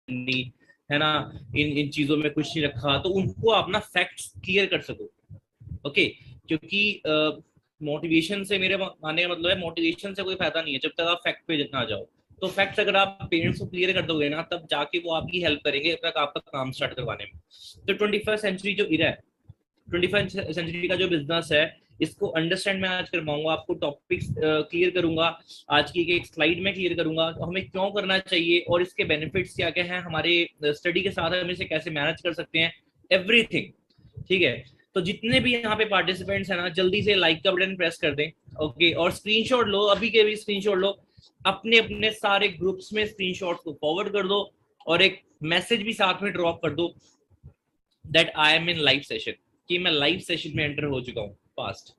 नहीं है ना, इन चीजों में कुछ नहीं रखा, तो उनको अपना फैक्ट्स क्लियर कर सको। ओके, क्योंकि मोटिवेशन से, मेरे मानने का मतलब है, मोटिवेशन से कोई फायदा नहीं है जब तक आप फैक्ट पे ना जाओ। तो फैक्ट्स अगर आप पेरेंट्स को क्लियर कर दोगे ना, तब जाके वो आपकी हेल्प करेंगे जब तक आपका काम स्टार्ट करवाने में। तो 21st सेंचुरी जो इरा है, 21st सेंचुरी का जो बिजनेस है, इसको अंडरस्टैंड मैं आज करवाऊंगा आपको, टॉपिक्स क्लियर करूंगा, आज की एक स्लाइड में क्लियर करूंगा तो हमें क्यों करना चाहिए और इसके बेनिफिट्स क्या क्या हैं, हमारे स्टडी के साथ हम इसे कैसे मैनेज कर सकते हैं, एवरीथिंग। ठीक है, तो जितने भी यहाँ पे पार्टिसिपेंट्स हैं ना, जल्दी से लाइक का बटन प्रेस कर दें। ओके, और स्क्रीनशॉट लो, अभी के भी स्क्रीनशॉट लो, अपने अपने सारे ग्रुप्स में स्क्रीनशॉट को फॉरवर्ड कर दो, और एक मैसेज भी साथ में ड्रॉप कर दो that I am in live session, कि मैं लाइव सेशन में एंटर हो चुका हूँ फास्ट।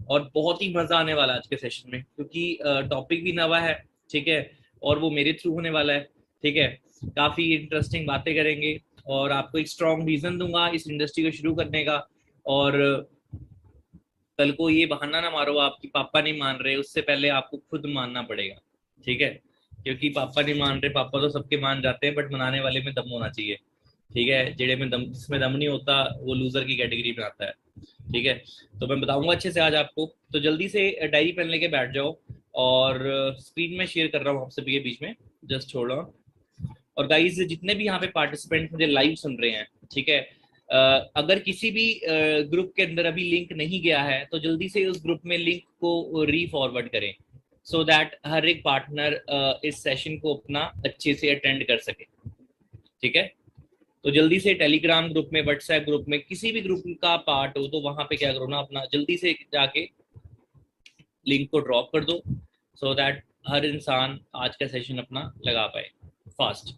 और बहुत ही मजा आने वाला है आज के सेशन में, क्योंकि टॉपिक भी नवा है। ठीक है, और वो मेरे थ्रू होने वाला है। ठीक है, काफी इंटरेस्टिंग बातें करेंगे, और आपको एक स्ट्रॉन्ग रीजन दूंगा इस इंडस्ट्री को शुरू करने का। और कल को ये बहाना ना मारो आपकी पापा नहीं मान रहे, उससे पहले आपको खुद मानना पड़ेगा। ठीक है, क्योंकि पापा नहीं मान रहे, पापा तो सबके मान जाते हैं, बट मनाने वाले में दम होना चाहिए। ठीक है, जेड़े में दम, जिसमें दम नहीं होता वो लूजर की कैटेगरी में आता है। ठीक है, तो मैं बताऊंगा अच्छे से आज आपको, तो जल्दी से डायरी पेन लेके बैठ जाओ। और स्क्रीन में शेयर कर रहा हूँ आप सभी के बीच में, जस्ट छोड़ रहा हूँ। और गाइस, जितने भी यहाँ पे पार्टिसिपेंट मुझे लाइव सुन रहे हैं, ठीक है, अगर किसी भी ग्रुप के अंदर अभी लिंक नहीं गया है, तो जल्दी से उस ग्रुप में लिंक को री फॉरवर्ड करें, सो दैट हर एक पार्टनर इस सेशन को अपना अच्छे से अटेंड कर सके। ठीक है, तो जल्दी से टेलीग्राम ग्रुप में, व्हाट्सएप ग्रुप में, किसी भी ग्रुप का पार्ट हो तो वहां पे क्या करो ना, अपना जल्दी से जाके लिंक को ड्रॉप कर दो, सो दैट हर इंसान आज का सेशन अपना लगा पाए फास्ट।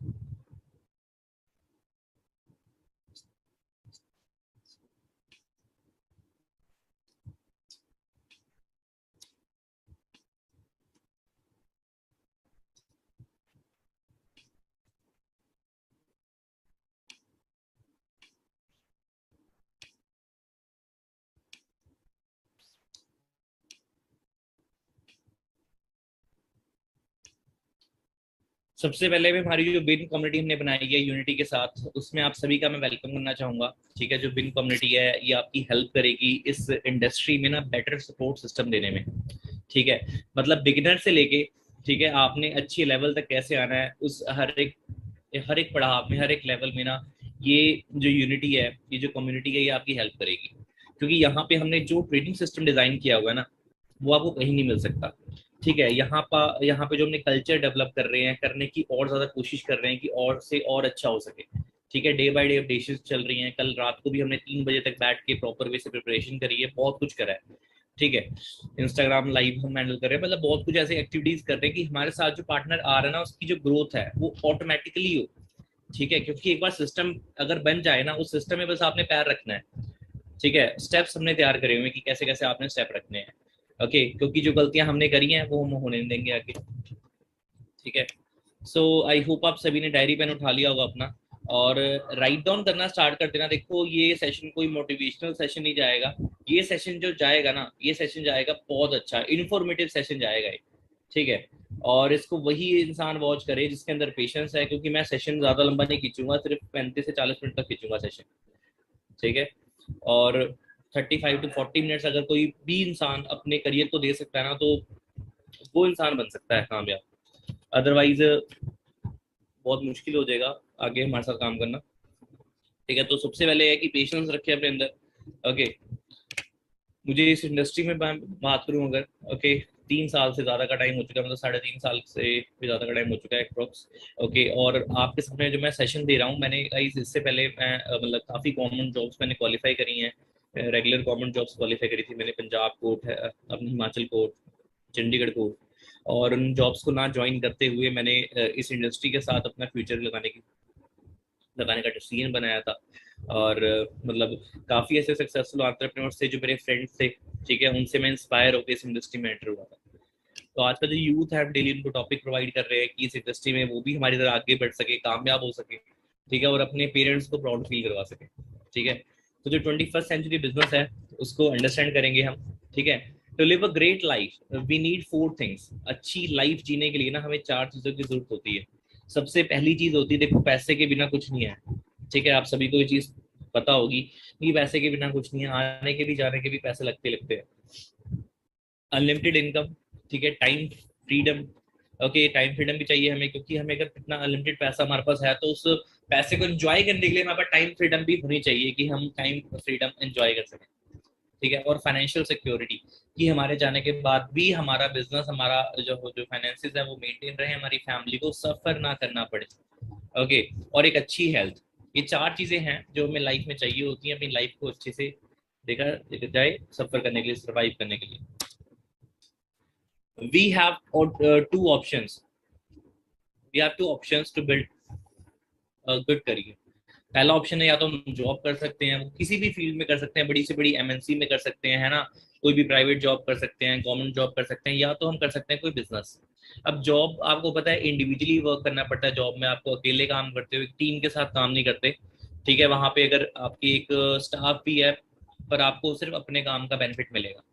सबसे पहले भी हमारी जो बिन कम्युनिटी हमने बनाई है यूनिटी के साथ, उसमें आप सभी का मैं वेलकम करना चाहूंगा। ठीक है, जो बिन कम्युनिटी है ये आपकी हेल्प करेगी इस इंडस्ट्री में ना बेटर सपोर्ट सिस्टम देने में। ठीक है, मतलब बिगिनर से लेके, ठीक है, आपने अच्छी लेवल तक कैसे आना है, उस हर एक पड़ाव में, हर एक लेवल में ना, ये जो यूनिटी है, ये जो कम्युनिटी है, ये आपकी हेल्प करेगी। क्योंकि यहाँ पे हमने जो ट्रेडिंग सिस्टम डिजाइन किया हुआ है ना, वो आपको कहीं नहीं मिल सकता। ठीक है, यहाँ पे जो हमने कल्चर डेवलप कर रहे हैं, करने की और ज्यादा कोशिश कर रहे हैं कि और से और अच्छा हो सके। ठीक है, डे बाय डे अपडेशन चल रही हैं, कल रात को भी हमने 3 बजे तक बैठ के प्रॉपर वे से प्रिपरेशन करी है, बहुत कुछ करा है। ठीक है, इंस्टाग्राम लाइव हम हैंडल कर रहे हैं, मतलब बहुत कुछ ऐसे एक्टिविटीज कर रहे हैं कि हमारे साथ जो पार्टनर आ रहा है ना, उसकी जो ग्रोथ है वो ऑटोमेटिकली हो। ठीक है, क्योंकि एक बार सिस्टम अगर बन जाए ना, उस सिस्टम में बस आपने पैर रखना है। ठीक है, स्टेप्स हमने तैयार करे हुए हैं कि कैसे कैसे आपने स्टेप रखने हैं। ओके, क्योंकि जो गलतियां हमने करी हैं वो हम होने नहीं देंगे आगे। ठीक है, सो आई होप आप सभी ने डायरी पेन उठा लिया होगा अपना, और राइट डाउन करना स्टार्ट कर देना। देखो, ये सेशन कोई मोटिवेशनल सेशन नहीं जाएगा, ये सेशन जो जाएगा ना, ये सेशन जाएगा बहुत अच्छा इन्फॉर्मेटिव सेशन जाएगा ये। ठीक है, और इसको वही इंसान वॉच करे जिसके अंदर पेशेंस है, क्योंकि मैं सेशन ज्यादा लंबा नहीं खींचूंगा, सिर्फ 35 से 40 मिनट तक खींचूंगा सेशन। ठीक है, और 35 to 40 मिनट्स अगर कोई भी इंसान अपने करियर को दे सकता है ना, तो वो इंसान बन सकता है कामयाब। अदरवाइज बहुत मुश्किल हो जाएगा आगे हमारे साथ काम करना। ठीक है, तो सबसे पहले है कि पेशेंस रखे अपने अंदर। ओके, मुझे इस इंडस्ट्री में बात करूं अगर, ओके, 3 साल से ज्यादा का टाइम हो चुका है, मतलब 3.5 साल से भी ज्यादा का टाइम हो चुका है अप्रोक्स। ओके, और आपके सामने जो मैं सेशन दे रहा हूँ, मैंने इससे पहले मैं मतलब काफी कॉमन जॉब्स मैंने क्वालिफाई करी हैं, रेगुलर गवर्नमेंट जॉब्स क्वालिफाई करी थी मैंने, पंजाब कोर्ट है, अपनी हिमाचल कोर्ट, चंडीगढ़ कोर्ट। और उन जॉब्स को ना ज्वाइन करते हुए मैंने इस इंडस्ट्री के साथ अपना फ्यूचर लगाने का डिसीजन बनाया था। और मतलब काफी ऐसे सक्सेसफुल एंटरप्रेन्योर्स थे जो मेरे फ्रेंड्स थे। ठीक है, उनसे मैं इंस्पायर होकर इस इंडस्ट्री में एंटर हुआ था। तो आज का जो यूथ है, हम डेली उनको टॉपिक प्रोवाइड कर रहे हैं कि इस इंडस्ट्री में वो भी हमारी तरह आगे बढ़ सके, कामयाब हो सके। ठीक है, और अपने पेरेंट्स को प्राउड फील करवा सके। ठीक है, तो जो 21st सेंचुरी बिजनेस है, उसको अंडरस्टैंड करेंगे हम। ठीक है, to live a great life we need 4 things. अच्छी लाइफ जीने के लिए ना हमें 4 चीजों की जरूरत होती है। सबसे पहली चीज होती है, देखो पैसे के बिना कुछ नहीं है, ठीक है, आप सभी को ये चीज पता होगी कि पैसे के बिना कुछ नहीं है, आने के भी जाने के भी पैसे लगते लगते हैं। अनलिमिटेड इनकम, ठीक है, time freedom, okay, time freedom भी चाहिए हमें, क्योंकि हमें अगर इतना अनलिमिटेड पैसा हमारे पास है तो उस पैसे को एंजॉय करने के लिए हमारे पास टाइम फ्रीडम भी होनी चाहिए कि हम टाइम फ्रीडम एंजॉय कर सकें, ठीक है। और फाइनेंशियल सिक्योरिटी, कि हमारे जाने के बाद भी हमारा बिजनेस, हमारा जो फाइनेंसिस है वो मेंटेन रहे, हमारी फैमिली को सफर ना करना पड़े, ओके। और एक अच्छी हेल्थ, ये चार चीजें हैं जो हमें लाइफ में चाहिए होती हैं अपनी लाइफ को अच्छे से देखा जाए सफर करने के लिए, सर्वाइव करने के लिए। we have two options we have two options to build a good career। पहला ऑप्शन है, या तो हम जॉब कर सकते हैं, किसी भी फील्ड में कर सकते हैं, बड़ी से बड़ी एमएनसी में कर सकते हैं, है ना, कोई भी प्राइवेट जॉब कर सकते हैं, गवर्नमेंट जॉब कर सकते हैं, या तो हम कर सकते हैं कोई बिजनेस। अब जॉब आपको पता है इंडिविजुअली वर्क करना पड़ता है, जॉब में आपको अकेले काम करते हो, टीम के साथ काम नहीं करते, ठीक है। वहां पे अगर आपकी एक स्टाफ भी है, पर आपको सिर्फ अपने काम का बेनिफिट मिलेगा,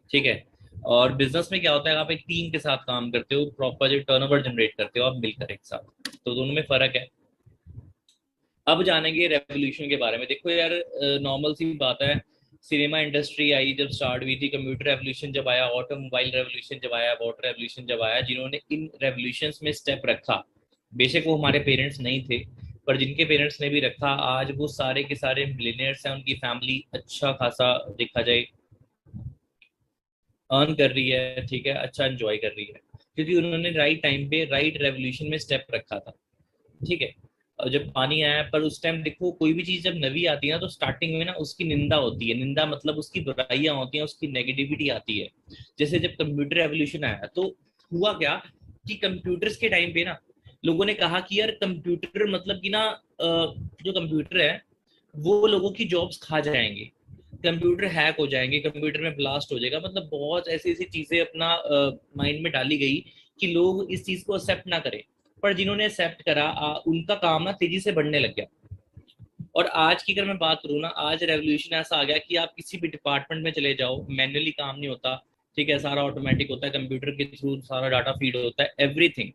ठीक है। और बिजनेस में क्या होता है, आप एक टीम के साथ काम करते हो, प्रॉपर जो टर्नओवर जनरेट करते हो आप मिलकर एक साथ, तो दोनों में फर्क है। अब जानेंगे रेवोल्यूशन के बारे में। देखो यार, नॉर्मल सी बात है, सिनेमा इंडस्ट्री आई जब स्टार्ट हुई थी, कंप्यूटर रेवोल्यूशन जब आया, ऑटोमोबाइल रेवोल्यूशन जब आया, वाटर रेवोल्यूशन जब आया, जिन्होंने इन रेवोल्यूशंस में स्टेप रखा, बेशक वो हमारे पेरेंट्स नहीं थे, पर जिनके पेरेंट्स ने भी रखा, आज वो सारे के सारे मिलियनियर्स हैं, उनकी फैमिली अच्छा खासा देखा जाए अर्न कर रही है, ठीक है, अच्छा एंजॉय कर रही है, क्योंकि उन्होंने राइट टाइम पे राइट रेवोल्यूशन में स्टेप रखा था, ठीक है। और जब पानी आया, पर उस टाइम देखो कोई भी चीज जब नवी आती है ना, तो स्टार्टिंग में ना उसकी निंदा होती है, निंदा मतलब उसकी बुराइयां होती हैं, उसकी नेगेटिविटी आती है। जैसे जब कंप्यूटर रेवोल्यूशन आया तो हुआ क्या, कि कंप्यूटर्स के टाइम पे ना लोगों ने कहा कि यार कंप्यूटर मतलब कि ना जो कंप्यूटर है वो लोगों की जॉब्स खा जाएंगे, कंप्यूटर हैक हो जाएंगे, कंप्यूटर में ब्लास्ट हो जाएगा, मतलब बहुत ऐसी ऐसी चीजें अपना माइंड में डाली गई कि लोग इस चीज को एक्सेप्ट ना करें। पर जिन्होंने एक्सेप्ट करा उनका काम ना तेजी से बढ़ने लग गया। और आज की अगर मैं बात करूँ ना, आज रेवोल्यूशन ऐसा आ गया कि आप किसी भी डिपार्टमेंट में चले जाओ, मैन्युअली काम नहीं होता, ठीक है, सारा ऑटोमेटिक होता है, कंप्यूटर के थ्रू सारा डाटा फीड होता है, एवरीथिंग,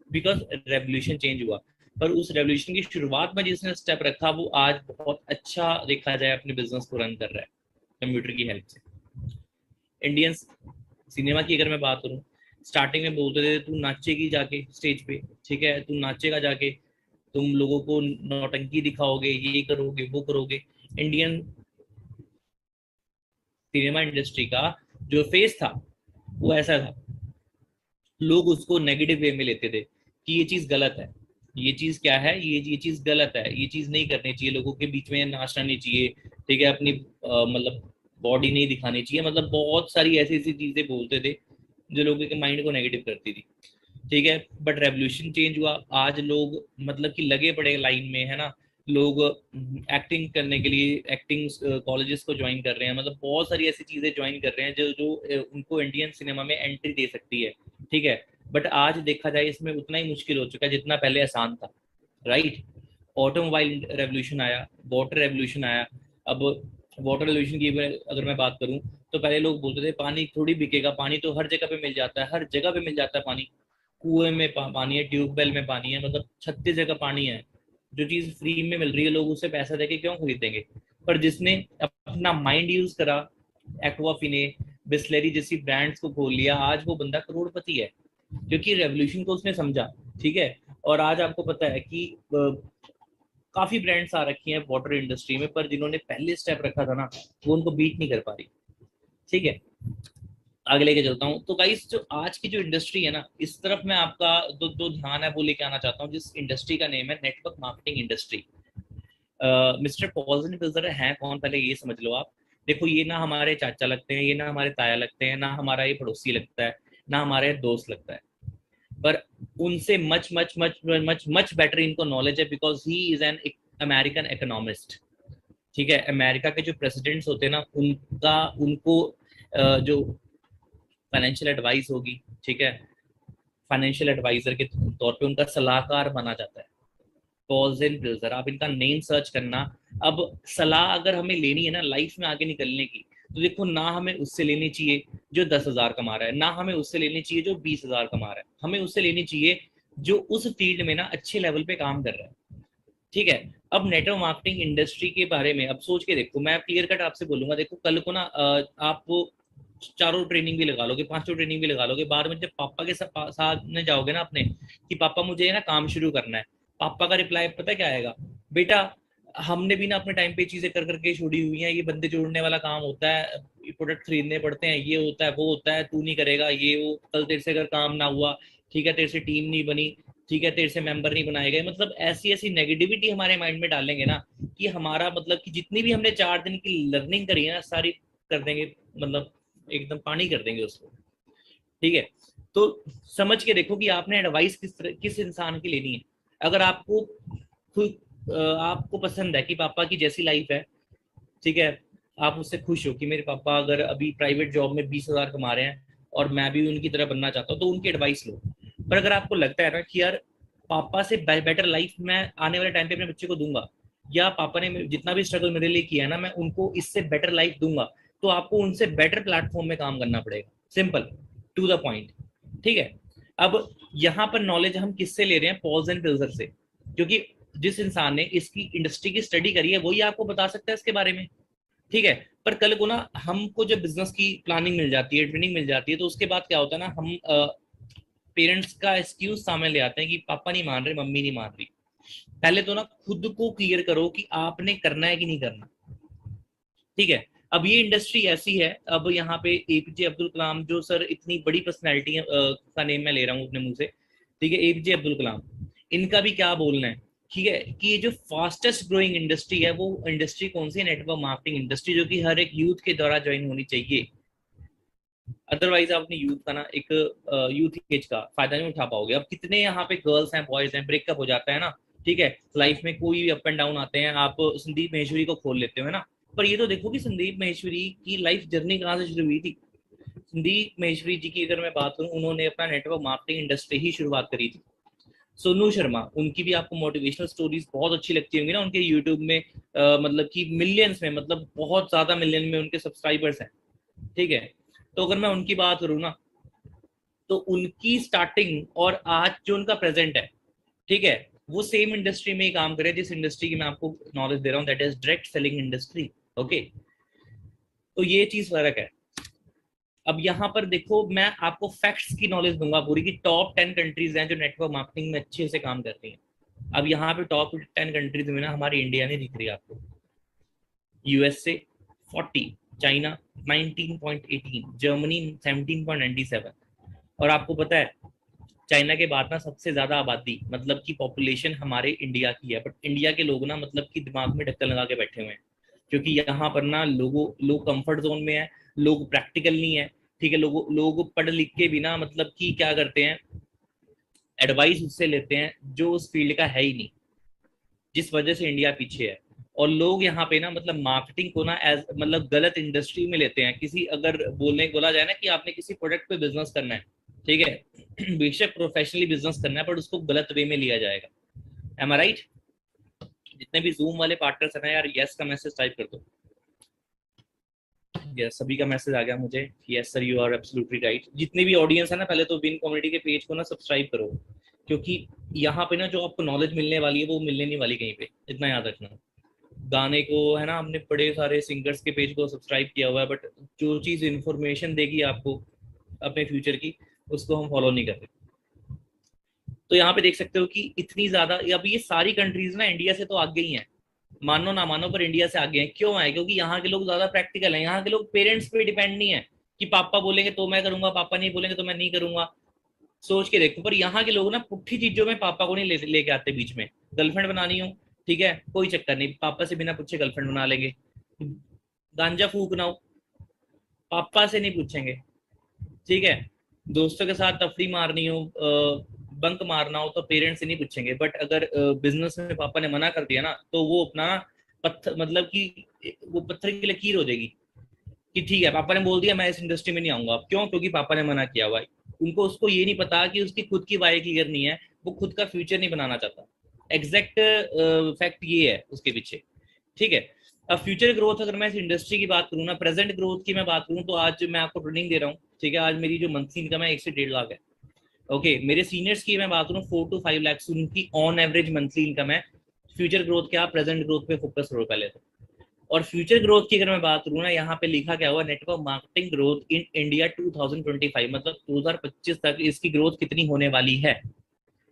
बिकॉज रेवोल्यूशन चेंज हुआ। पर उस रेवोल्यूशन की शुरुआत में जिसने स्टेप रखा वो आज बहुत अच्छा देखा जाए अपने बिजनेस को रन कर रहा है कंप्यूटर की हेल्प से। इंडियन सिनेमा की अगर मैं बात करूं, स्टार्टिंग में बोलते थे तू नाचेगी जाके स्टेज पे, ठीक है, तू नाचेगा जाके, तुम लोगों को नौटंकी दिखाओगे, ये करोगे वो करोगे। इंडियन सिनेमा इंडस्ट्री का जो फेस था वो ऐसा था, लोग उसको नेगेटिव वे में लेते थे कि ये चीज गलत है, ये चीज क्या है, ये चीज गलत है, ये चीज नहीं करनी चाहिए, लोगों के बीच में नाचना नहीं चाहिए, ठीक है, अपनी मतलब बॉडी नहीं दिखानी चाहिए, मतलब बहुत सारी ऐसी ऐसी चीजें बोलते थे जो लोगों के माइंड को नेगेटिव करती थी, ठीक है। बट रेवोल्यूशन चेंज हुआ, आज लोग मतलब कि लगे पड़े लाइन में, है ना, लोग एक्टिंग करने के लिए एक्टिंग कॉलेजेस को ज्वाइन कर रहे हैं, मतलब बहुत सारी ऐसी चीजें ज्वाइन कर रहे हैं जो जो उनको इंडियन सिनेमा में एंट्री दे सकती है, ठीक है। बट आज देखा जाए इसमें उतना ही मुश्किल हो चुका है जितना पहले आसान था, राइट। ऑटोमोबाइल रेवोल्यूशन आया, वाटर रेवोल्यूशन आया। अब वाटर रेवोल्यूशन की अगर मैं बात करूं, तो पहले लोग बोलते थे पानी थोड़ी बिकेगा, पानी तो हर जगह पे मिल जाता है, हर जगह पे मिल जाता है पानी, कुएं में पानी है, ट्यूबवेल में पानी है, मतलब 36 जगह पानी है, जो चीज फ्री में मिल रही है लोग उसे पैसा देके क्यों खरीदेंगे। पर जिसने अपना माइंड यूज करा, एक्वाफिने, बिस्लेरी जैसी ब्रांड्स को खोल लिया, आज वो बंदा करोड़पति है, क्योंकि रेवोल्यूशन को उसने समझा, ठीक है। और आज आपको पता है कि काफी ब्रांड्स आ रखी हैं वाटर इंडस्ट्री में, पर जिन्होंने पहले स्टेप रखा था ना वो उनको बीट नहीं कर पा रही, ठीक है। आगे लेके चलता हूँ, तो गाइस जो आज की जो इंडस्ट्री है ना, इस तरफ मैं आपका दो ध्यान है वो लेके आना चाहता हूँ, जिस इंडस्ट्री का नेम है network marketing industry. Mister Paulson builder है कौन, पहले ये समझ लो आप। देखो ये ना हमारे चाचा लगते हैं, ये ना हमारे ताया लगते हैं, ना हमारा ये पड़ोसी लगता है, ना हमारे दोस्त लगता है, पर उनसे much much much much much better इनको नॉलेज है, because he is an American economist, ठीक है। अमेरिका के जो प्रेसिडेंट्स होते हैं ना उनका उनको जो फाइनेंशियल एडवाइस होगी, ठीक है, फाइनेंशियल एडवाइजर के तौर पे उनका सलाहकार माना जाता है। पॉल्सन बिल्डर, आप इनका नेम सर्च करना। अब सलाह अगर हमें लेनी है ना लाइफ में आगे निकलने की, तो देखो ना हमें उससे लेनी चाहिए जो 10,000 कमा रहा है, ना हमें उससे लेनी चाहिए जो 20,000 कमा रहा है, हमें उससे लेनी चाहिए जो उस फील्ड में ना अच्छे लेवल पे काम कर रहा है। ठीक है, अब नेटवर्क मार्केटिंग इंडस्ट्री के बारे में अब सोच के देखो, मैं क्लियर कट आपसे बोलूंगा, देखो कल को ना आप चारों ट्रेनिंग भी लगा लोगे, पांचों ट्रेनिंग भी लगा लोगे, बाद में जब पापा के साथ में जाओगे ना अपने कि पापा मुझे ना काम शुरू करना है, पापा का रिप्लाई पता क्या आएगा? बेटा हमने भी ना अपने टाइम पे चीजें कर करके छोड़ी हुई हैं, ये बंदे जोड़ने वाला काम होता है, प्रोडक्ट खरीदने पड़ते हैं, ये होता है वो होता है, तू नहीं करेगा ये वो, कल तेरे से अगर काम ना हुआ, ठीक है, तेरे से टीम नहीं बनी, ठीक है, तेरे से मेंबर नहीं बनाए गए, मतलब ऐसी ऐसी नेगेटिविटी हमारे माइंड में डालेंगे ना कि हमारा मतलब कि जितनी भी हमने 4 दिन की लर्निंग करी है ना सारी कर देंगे, मतलब एकदम पानी कर देंगे उसको। ठीक है, तो समझ के देखो कि आपने एडवाइस किस इंसान की लेनी है। अगर आपको खुद आपको पसंद है कि पापा की जैसी लाइफ है, ठीक है, आप उससे खुश हो कि मेरे पापा अगर अभी प्राइवेट जॉब में 20,000 कमा रहे हैं और मैं भी उनकी तरह बनना चाहता हूँ, तो उनकी एडवाइस लो। पर अगर आपको लगता है ना कि यार पापा से बेटर लाइफ मैं आने वाले टाइम पे अपने बच्चे को दूंगा, या पापा ने जितना भी स्ट्रगल मेरे लिए किया है ना मैं उनको इससे बेटर लाइफ दूंगा, तो आपको उनसे बेटर प्लेटफॉर्म में काम करना पड़ेगा, सिंपल, टू द पॉइंट। ठीक है, अब यहाँ पर नॉलेज हम किससे ले रहे हैं? पॉल्स एंड पिल्जर से, क्योंकि जिस इंसान ने इसकी इंडस्ट्री की स्टडी करी है वही आपको बता सकता है इसके बारे में। ठीक है, पर कल को ना हमको जब बिजनेस की प्लानिंग मिल जाती है, ट्रेनिंग मिल जाती है, तो उसके बाद क्या होता है ना, हम पेरेंट्स का एक्सक्यूज सामने ले आते हैं कि पापा नहीं मान रहे, मम्मी नहीं मान रही। पहले तो ना खुद को क्लियर करो कि आपने करना है कि नहीं करना। ठीक है, अब ये इंडस्ट्री ऐसी है, अब यहाँ पे एपीजे अब्दुल कलाम जो सर इतनी बड़ी पर्सनैलिटी है, का नेम मैं ले रहा हूँ अपने मुंह से, ठीक है, एपीजे अब्दुल कलाम, इनका भी क्या बोलना है? ठीक है, कि ये जो फास्टेस्ट ग्रोइंग इंडस्ट्री है वो इंडस्ट्री कौन सी है? नेटवर्क मार्केटिंग इंडस्ट्री, जो कि हर एक यूथ के द्वारा ज्वाइन होनी चाहिए। अदरवाइज आप अपनी यूथ का ना एक यूथ एज का फायदा नहीं उठा पाओगे। अब कितने यहाँ पे गर्ल्स हैं, बॉयज हैं, ब्रेकअप हो जाता है ना, ठीक है, लाइफ में कोई भी अप एंड डाउन आते हैं, आप संदीप महेश्वरी को खोल लेते हो, है ना, पर ये तो देखो कि संदीप महेश्वरी की लाइफ जर्नी कहाँ से शुरू हुई थी। संदीप महेश्वरी जी की अगर मैं बात करूँ, उन्होंने अपना नेटवर्क मार्केटिंग इंडस्ट्री ही शुरुआत करी थी। सोनू शर्मा, उनकी भी आपको मोटिवेशनल स्टोरीज बहुत अच्छी लगती होंगी ना, उनके यूट्यूब में मतलब कि मिलियंस में, मतलब बहुत ज्यादा मिलियन में उनके सब्सक्राइबर्स हैं। ठीक है, तो अगर मैं उनकी बात करूँ ना, तो उनकी स्टार्टिंग और आज जो उनका प्रेजेंट है, ठीक है, वो सेम इंडस्ट्री में ही काम करे जिस इंडस्ट्री की मैं आपको नॉलेज दे रहा हूँ, that is direct selling industry. Okay, तो ये चीज फर्क है। अब यहाँ पर देखो, मैं आपको फैक्ट्स की नॉलेज दूंगा पूरी, की टॉप 10 कंट्रीज हैं जो नेटवर्क मार्केटिंग में अच्छे से काम करती हैं। अब यहाँ पे टॉप 10 कंट्रीज में ना हमारी इंडिया नहीं दिख रही आपको। USA 40, China 19.18, Germany 17.97। और आपको पता है चाइना के बाद ना सबसे ज्यादा आबादी मतलब की पॉपुलेशन हमारे इंडिया की है, बट इंडिया के लोग ना मतलब कि दिमाग में ढक्कन लगा के बैठे हुए हैं, क्योंकि यहाँ पर ना लोग कंफर्ट जोन में है, लोग प्रैक्टिकल नहीं है। ठीक है, लोग पढ़ लिख के बिना मतलब कि क्या करते हैं, एडवाइस उससे लेते हैं जो उस फील्ड का है ही नहीं, जिस वजह से इंडिया पीछे है। और लोग यहाँ पे ना मतलब मार्केटिंग को ना एज मतलब गलत इंडस्ट्री में लेते हैं। किसी अगर बोला जाए ना कि आपने किसी प्रोडक्ट पे बिजनेस करना है, ठीक है, बेशक प्रोफेशनली बिजनेस करना है, पर उसको गलत वे में लिया जाएगा। एम आई राइट? जितने भी जूम वाले पार्टनर्स हैं ना यार, यस का मैसेज टाइप कर दो। यस, सभी का मैसेज आ गया मुझे, yes sir you are absolutely right. जितनी भी ऑडियंस है ना, पहले तो विन कम्युनिटी के पेज को ना सब्सक्राइब करो, क्योंकि यहाँ पे ना जो आपको नॉलेज मिलने वाली है वो मिलने नहीं वाली कहीं पे, इतना याद रखना। गाने को है ना, हमने बड़े सारे सिंगर्स के पेज को सब्सक्राइब किया हुआ है, बट जो चीज़ इन्फॉर्मेशन देगी आपको अपने फ्यूचर की, उसको हम फॉलो नहीं करते। तो यहाँ पे देख सकते हो कि इतनी ज्यादा, अब ये सारी कंट्रीज ना इंडिया से तो आगे ही हैं, मानो ना मानो पर इंडिया से आगे हैं। क्यों है? क्योंकि यहाँ के लोग ज्यादा प्रैक्टिकल हैं, यहाँ के लोग पेरेंट्स पे डिपेंड नहीं है कि पापा बोलेंगे तो मैं करूंगा, पापा नहीं बोलेंगे तो मैं नहीं करूंगा। सोच के देखो, पर यहाँ के लोग ना पुट्ठी चीजों में पापा को नहीं लेके आते बीच में। गर्लफ्रेंड बनानी हो, ठीक है, कोई चक्कर नहीं, पापा से बिना पूछे गर्लफ्रेंड बना लेंगे। गांजा फूकना हो, पापा से नहीं पूछेंगे, ठीक है, दोस्तों के साथ तफरी मारनी हो, बंक मारना हो, तो पेरेंट्स से नहीं पूछेंगे। बट अगर बिजनेस में पापा ने मना कर दिया ना, तो वो अपना पत्थर मतलब कि वो पत्थर की लकीर हो जाएगी कि ठीक है पापा ने बोल दिया मैं इस इंडस्ट्री में नहीं आऊंगा। क्यों? क्योंकि पापा ने मना किया हुआ है। उनको उसको ये नहीं पता कि उसकी खुद की वाई क्लियर नहीं है, वो खुद का फ्यूचर नहीं बनाना चाहता। एग्जैक्ट फैक्ट ये है उसके पीछे। ठीक है, अब फ्यूचर ग्रोथ अगर मैं इस इंडस्ट्री की बात करूँ ना, प्रेजेंट ग्रोथ की मैं बात करूँ, तो आज मैं आपको ट्रेनिंग दे रहा हूँ, ठीक है, आज मेरी जो मंथली इनकम है 1 से 1.5 लाख है। ओके, मेरे सीनियर्स की मैं बात करूँ 4 to 5 लाख उनकी ऑन एवरेज मंथली इनकम है। फ्यूचर ग्रोथ क्या, प्रेजेंट ग्रोथ पे फोकस करो पहले तो। और फ्यूचर ग्रोथ की अगर मैं बात करूँ ना, यहाँ पे लिखा क्या हुआ, network marketing growth in India 2025, मतलब 2025 तक इसकी ग्रोथ कितनी होने वाली है।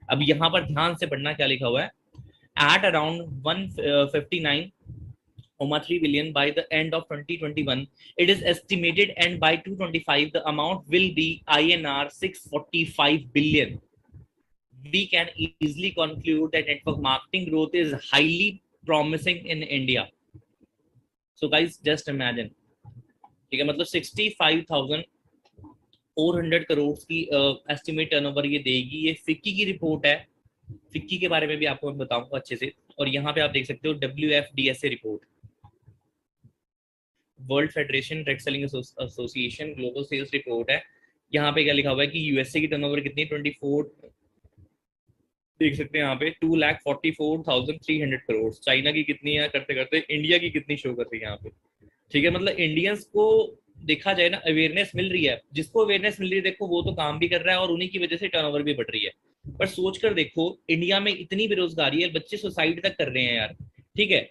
अब यहाँ पर ध्यान से पढ़ना क्या लिखा हुआ है, at around 159.3 billion by the end of 2021, it is estimated, and by 2025 the amount will be INR 645 billion. We can easily conclude that network marketing growth is highly promising in India. So guys, just imagine, ठीक है, मतलब 65,400 करोड़ की estimate turnover ये देगी। ये FICCI की report है, FICCI के बारे में भी आपको मैं बताऊंगा अच्छे से। और यहाँ पे आप देख सकते हो WFDSA report, world federation direct selling association global sales report है। यहाँ पे क्या लिखा हुआ है कि यूएसए की टर्नओवर कितनी, 24, देख सकते हैं यहाँ पे 2,44,300 करोड़। चाइना की कितनी है, करते करते इंडिया की कितनी शो कर रही है यहाँ पे। ठीक है, मतलब इंडियंस को देखा जाए ना, अवेयरनेस मिल रही है। जिसको अवेयरनेस मिल रही है देखो, वो तो काम भी कर रहा है और उन्हीं की वजह से टर्नओवर भी बढ़ रही है। पर सोच कर देखो, इंडिया में इतनी बेरोजगारी है, बच्चे सुसाइड तक कर रहे हैं यार। ठीक है,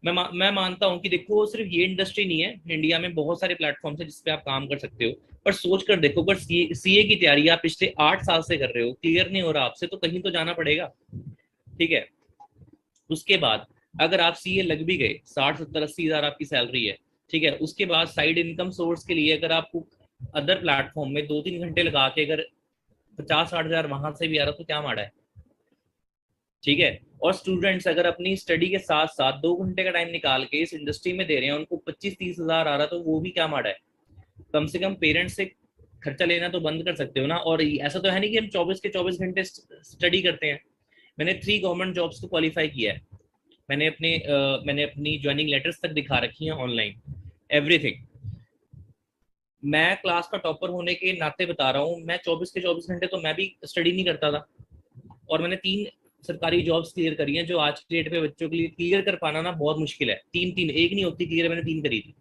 मैं मानता हूं कि देखो सिर्फ ये इंडस्ट्री नहीं है, इंडिया में बहुत सारे प्लेटफॉर्म्स है जिसपे आप काम कर सकते हो। पर सोच कर देखो, अगर सीए की तैयारी आप पिछले 8 साल से कर रहे हो, क्लियर नहीं हो रहा आपसे, तो कहीं तो जाना पड़ेगा। ठीक है, उसके बाद अगर आप सीए लग भी गए, 60, 70, 80 हजार आपकी सैलरी है, ठीक है, उसके बाद साइड इनकम सोर्स के लिए अगर आपको अदर प्लेटफॉर्म में 2-3 घंटे लगा के अगर 50-60 हजार वहां से भी आ रहा, तो क्या माड़ा है। ठीक है, और स्टूडेंट्स अगर अपनी स्टडी के साथ साथ 2 घंटे का टाइम निकाल के इस इंडस्ट्री में दे रहे हैं, उनको 25-30 हजार आ रहा, तो वो भी क्या माड़ा है। कम से कम पेरेंट्स से खर्चा लेना तो बंद कर सकते हो ना। और ऐसा तो है नहीं कि हम 24 के 24 घंटे स्टडी करते हैं। मैंने 3 गवर्नमेंट जॉब्स को क्वालिफाई किया है। मैंने अपनी ज्वाइनिंग लेटर्स तक दिखा रखी है ऑनलाइन, एवरीथिंग। मैं क्लास का टॉपर होने के नाते बता रहा हूँ, मैं 24 के 24 घंटे तो मैं भी स्टडी नहीं करता था। और मैंने 3 सरकारी जॉब्स क्लियर करी हैं, जो आज की डेट पे बच्चों के लिए क्लियर कर पाना ना बहुत मुश्किल है। 3-3, एक नहीं होती क्लियर, मैंने 3 करी थी।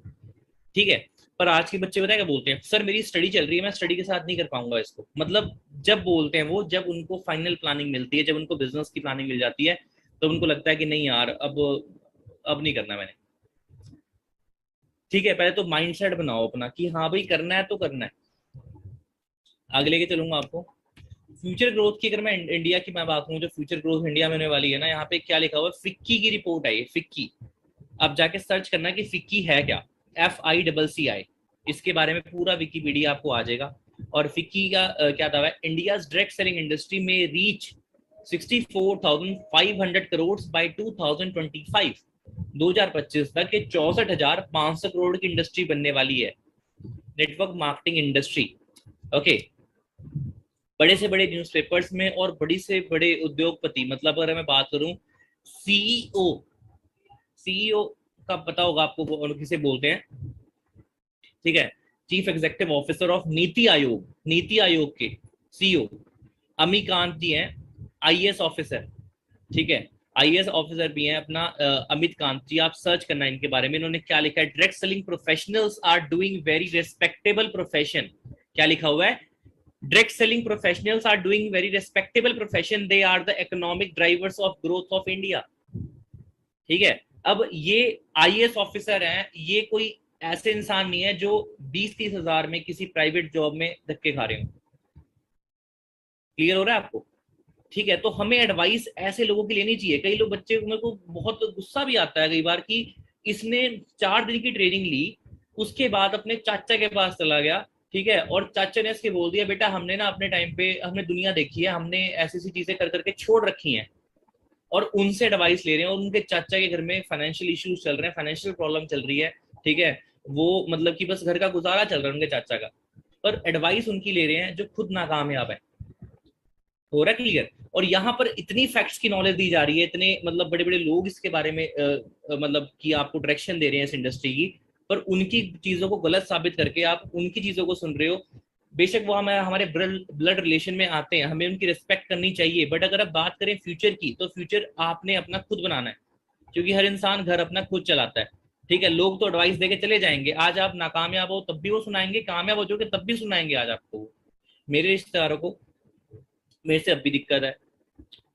ठीक है, पर आज के बच्चे बताया क्या बोलते हैं, सर मेरी स्टडी चल रही है, मैं स्टडी के साथ नहीं कर पाऊंगा इसको। मतलब जब बोलते हैं वो, जब उनको फाइनल प्लानिंग मिलती है, जब उनको बिजनेस की प्लानिंग मिल जाती है, तो उनको लगता है कि नहीं यार, अब नहीं करना मैंने। ठीक है, पहले तो माइंडसेट बनाओ अपना कि हाँ भाई करना है तो करना है। आगे लेके चलूंगा आपको। फ्यूचर ग्रोथ की अगर मैं इंडिया की मैं बात करूँ, जो फ्यूचर ग्रोथ इंडिया में होने वाली है ना, यहाँ पे क्या लिखा हुआ है, फिक्की की रिपोर्ट है ये, फिक्की। आप जाके सर्च करना कि फिक्की है क्या, FICCI। इसके बारे में पूरा विकीपीडिया आपको आ जाएगा। और फिक्की का क्या दावा है, इंडिया डायरेक्ट सेलिंग इंडस्ट्री में रीच 64,500 करोड़ बाई 2025। 2025 तक ये 64,500 करोड़ की इंडस्ट्री बनने वाली है, नेटवर्क मार्केटिंग इंडस्ट्री। ओके, बड़े से बड़े न्यूज़पेपर्स में और बड़ी से बड़े उद्योगपति, मतलब अगर मैं बात करूं, सीईओ, सीईओ का पता होगा आपको किसे बोलते हैं। ठीक है, chief executive officer of NITI Aayog, NITI Aayog के सीईओ अमिकांत जी हैं, आईएएस ऑफिसर। ठीक है, आईएएस ऑफिसर भी हैं अपना, अमित कांत जी। आप सर्च करना इनके बारे में, इन्होंने क्या लिखा है, direct selling professionals are doing very respectable profession. क्या लिखा हुआ है, direct selling professionals are doing very respectable profession, they are the economic drivers of growth of India। ठीक है, अब ये आईएएस ऑफिसर हैं, ये कोई ऐसे इंसान नहीं है जो 20-30 हजार में किसी प्राइवेट जॉब में धक्के खा रहे हो। क्लियर हो रहा है आपको। ठीक है, तो हमें एडवाइस ऐसे लोगों की लेनी चाहिए। कई लोग बच्चे, मेरे को बहुत गुस्सा भी आता है कई बार कि इसने 4 दिन की ट्रेनिंग ली, उसके बाद अपने चाचा के पास चला गया। ठीक है, और चाचा ने इसके बोल दिया, बेटा हमने ना अपने टाइम पे हमने दुनिया देखी है, हमने ऐसी ऐसी चीजें कर करके छोड़ रखी हैं, और उनसे एडवाइस ले रहे हैं। और उनके चाचा के घर में फाइनेंशियल इश्यूज चल रहे हैं, फाइनेंशियल प्रॉब्लम चल रही है। ठीक है, वो मतलब कि बस घर का गुजारा चल रहा है उनके चाचा का, पर एडवाइस उनकी ले रहे हैं जो खुद नाकामयाब है। हो रहा है क्लियर। और यहाँ पर इतनी फैक्ट्स की नॉलेज दी जा रही है, इतने मतलब बड़े बड़े लोग इसके बारे में मतलब कि आपको डायरेक्शन दे रहे हैं इस इंडस्ट्री की, पर उनकी चीजों को गलत साबित करके आप उनकी चीजों को सुन रहे हो। बेशक वो हमारे ब्लड रिलेशन में आते हैं, हमें उनकी रिस्पेक्ट करनी चाहिए, बट अगर आप बात करें फ्यूचर की, तो फ्यूचर आपने अपना खुद बनाना है, क्योंकि हर इंसान घर अपना खुद चलाता है। ठीक है, लोग तो एडवाइस देके चले जाएंगे, आज आप नाकामयाब हो तब भी वो सुनाएंगे, कामयाब हो जाओगे तब भी सुनाएंगे आज आपको। मेरे रिश्तेदारों को मेरे से अब भी दिक्कत है,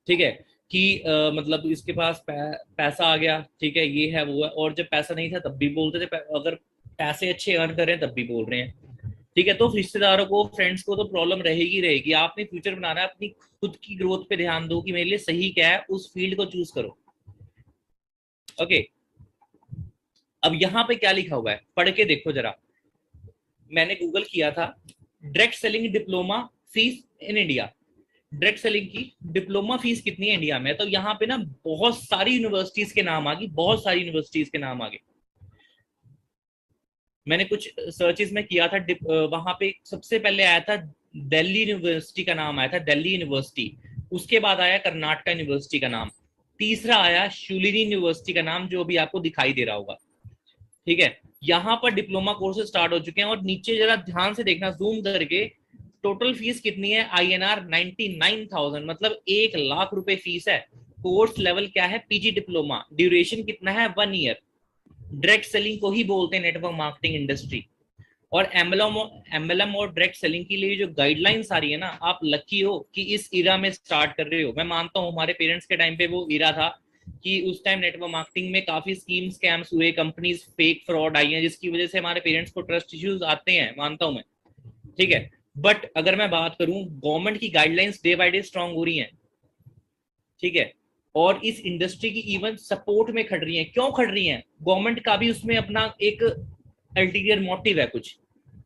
ठीक है, कि मतलब इसके पास पैसा आ गया, ठीक है, ये है वो है, और जब पैसा नहीं था तब भी बोलते थे, अगर पैसे अच्छे अर्न कर रहे हैं तब भी बोल रहे हैं, ठीक है। तो रिश्तेदारों को, फ्रेंड्स को तो प्रॉब्लम रहेगी रहेगी। आपने फ्यूचर बनाना है, अपनी खुद की ग्रोथ पे ध्यान दो कि मेरे लिए सही क्या है, उस फील्ड को चूज करो। ओके, अब यहाँ पे क्या लिखा हुआ है पढ़ के देखो जरा। मैंने गूगल किया था, direct selling diploma fees in India, direct selling की डिप्लोमा फीस कितनी है इंडिया में। तो यहाँ पे ना बहुत सारी यूनिवर्सिटीज के नाम आ गई, बहुत सारी यूनिवर्सिटीज के नाम आ गए। मैंने कुछ सर्चेस में किया था, वहां पे सबसे पहले आया था दिल्ली यूनिवर्सिटी का नाम आया था, दिल्ली यूनिवर्सिटी। उसके बाद आया कर्नाटका यूनिवर्सिटी का नाम। तीसरा आया शूलिनी यूनिवर्सिटी का नाम, जो अभी आपको दिखाई दे रहा होगा, ठीक है। यहाँ पर डिप्लोमा कोर्सेज स्टार्ट हो चुके हैं, और नीचे जरा ध्यान से देखना जूम करके, टोटल फीस कितनी है, INR 99,000, मतलब 1 लाख रुपए फीस है। कोर्स लेवल क्या है, PG डिप्लोमा। ड्यूरेशन कितना है, 1 ईयर। डायरेक्ट सेलिंग को ही बोलते हैं नेटवर्क मार्केटिंग इंडस्ट्री। और एमएलएम और डायरेक्ट सेलिंग के लिए जो गाइडलाइंस आ रही है ना, आप लकी हो कि इस इरा में स्टार्ट कर रहे हो। मैं मानता हूँ हमारे पेरेंट्स के टाइम पे वो इरा था कि उस टाइम नेटवर्क मार्केटिंग में काफी स्कीम स्कैम्स हुए, कंपनीज फेक फ्रॉड आई हैं, जिसकी वजह से हमारे पेरेंट्स को ट्रस्ट इश्यूज आते हैं, मानता हूं मैं, ठीक है। बट अगर मैं बात करूं, गवर्नमेंट की guidelines day by day strong हो रही हैं, ठीक है। और इस इंडस्ट्री की इवन सपोर्ट में खड़ रही है। क्यों खड़ रही है, गवर्नमेंट का भी उसमें अपना एक अल्टीरियर मोटिव है कुछ।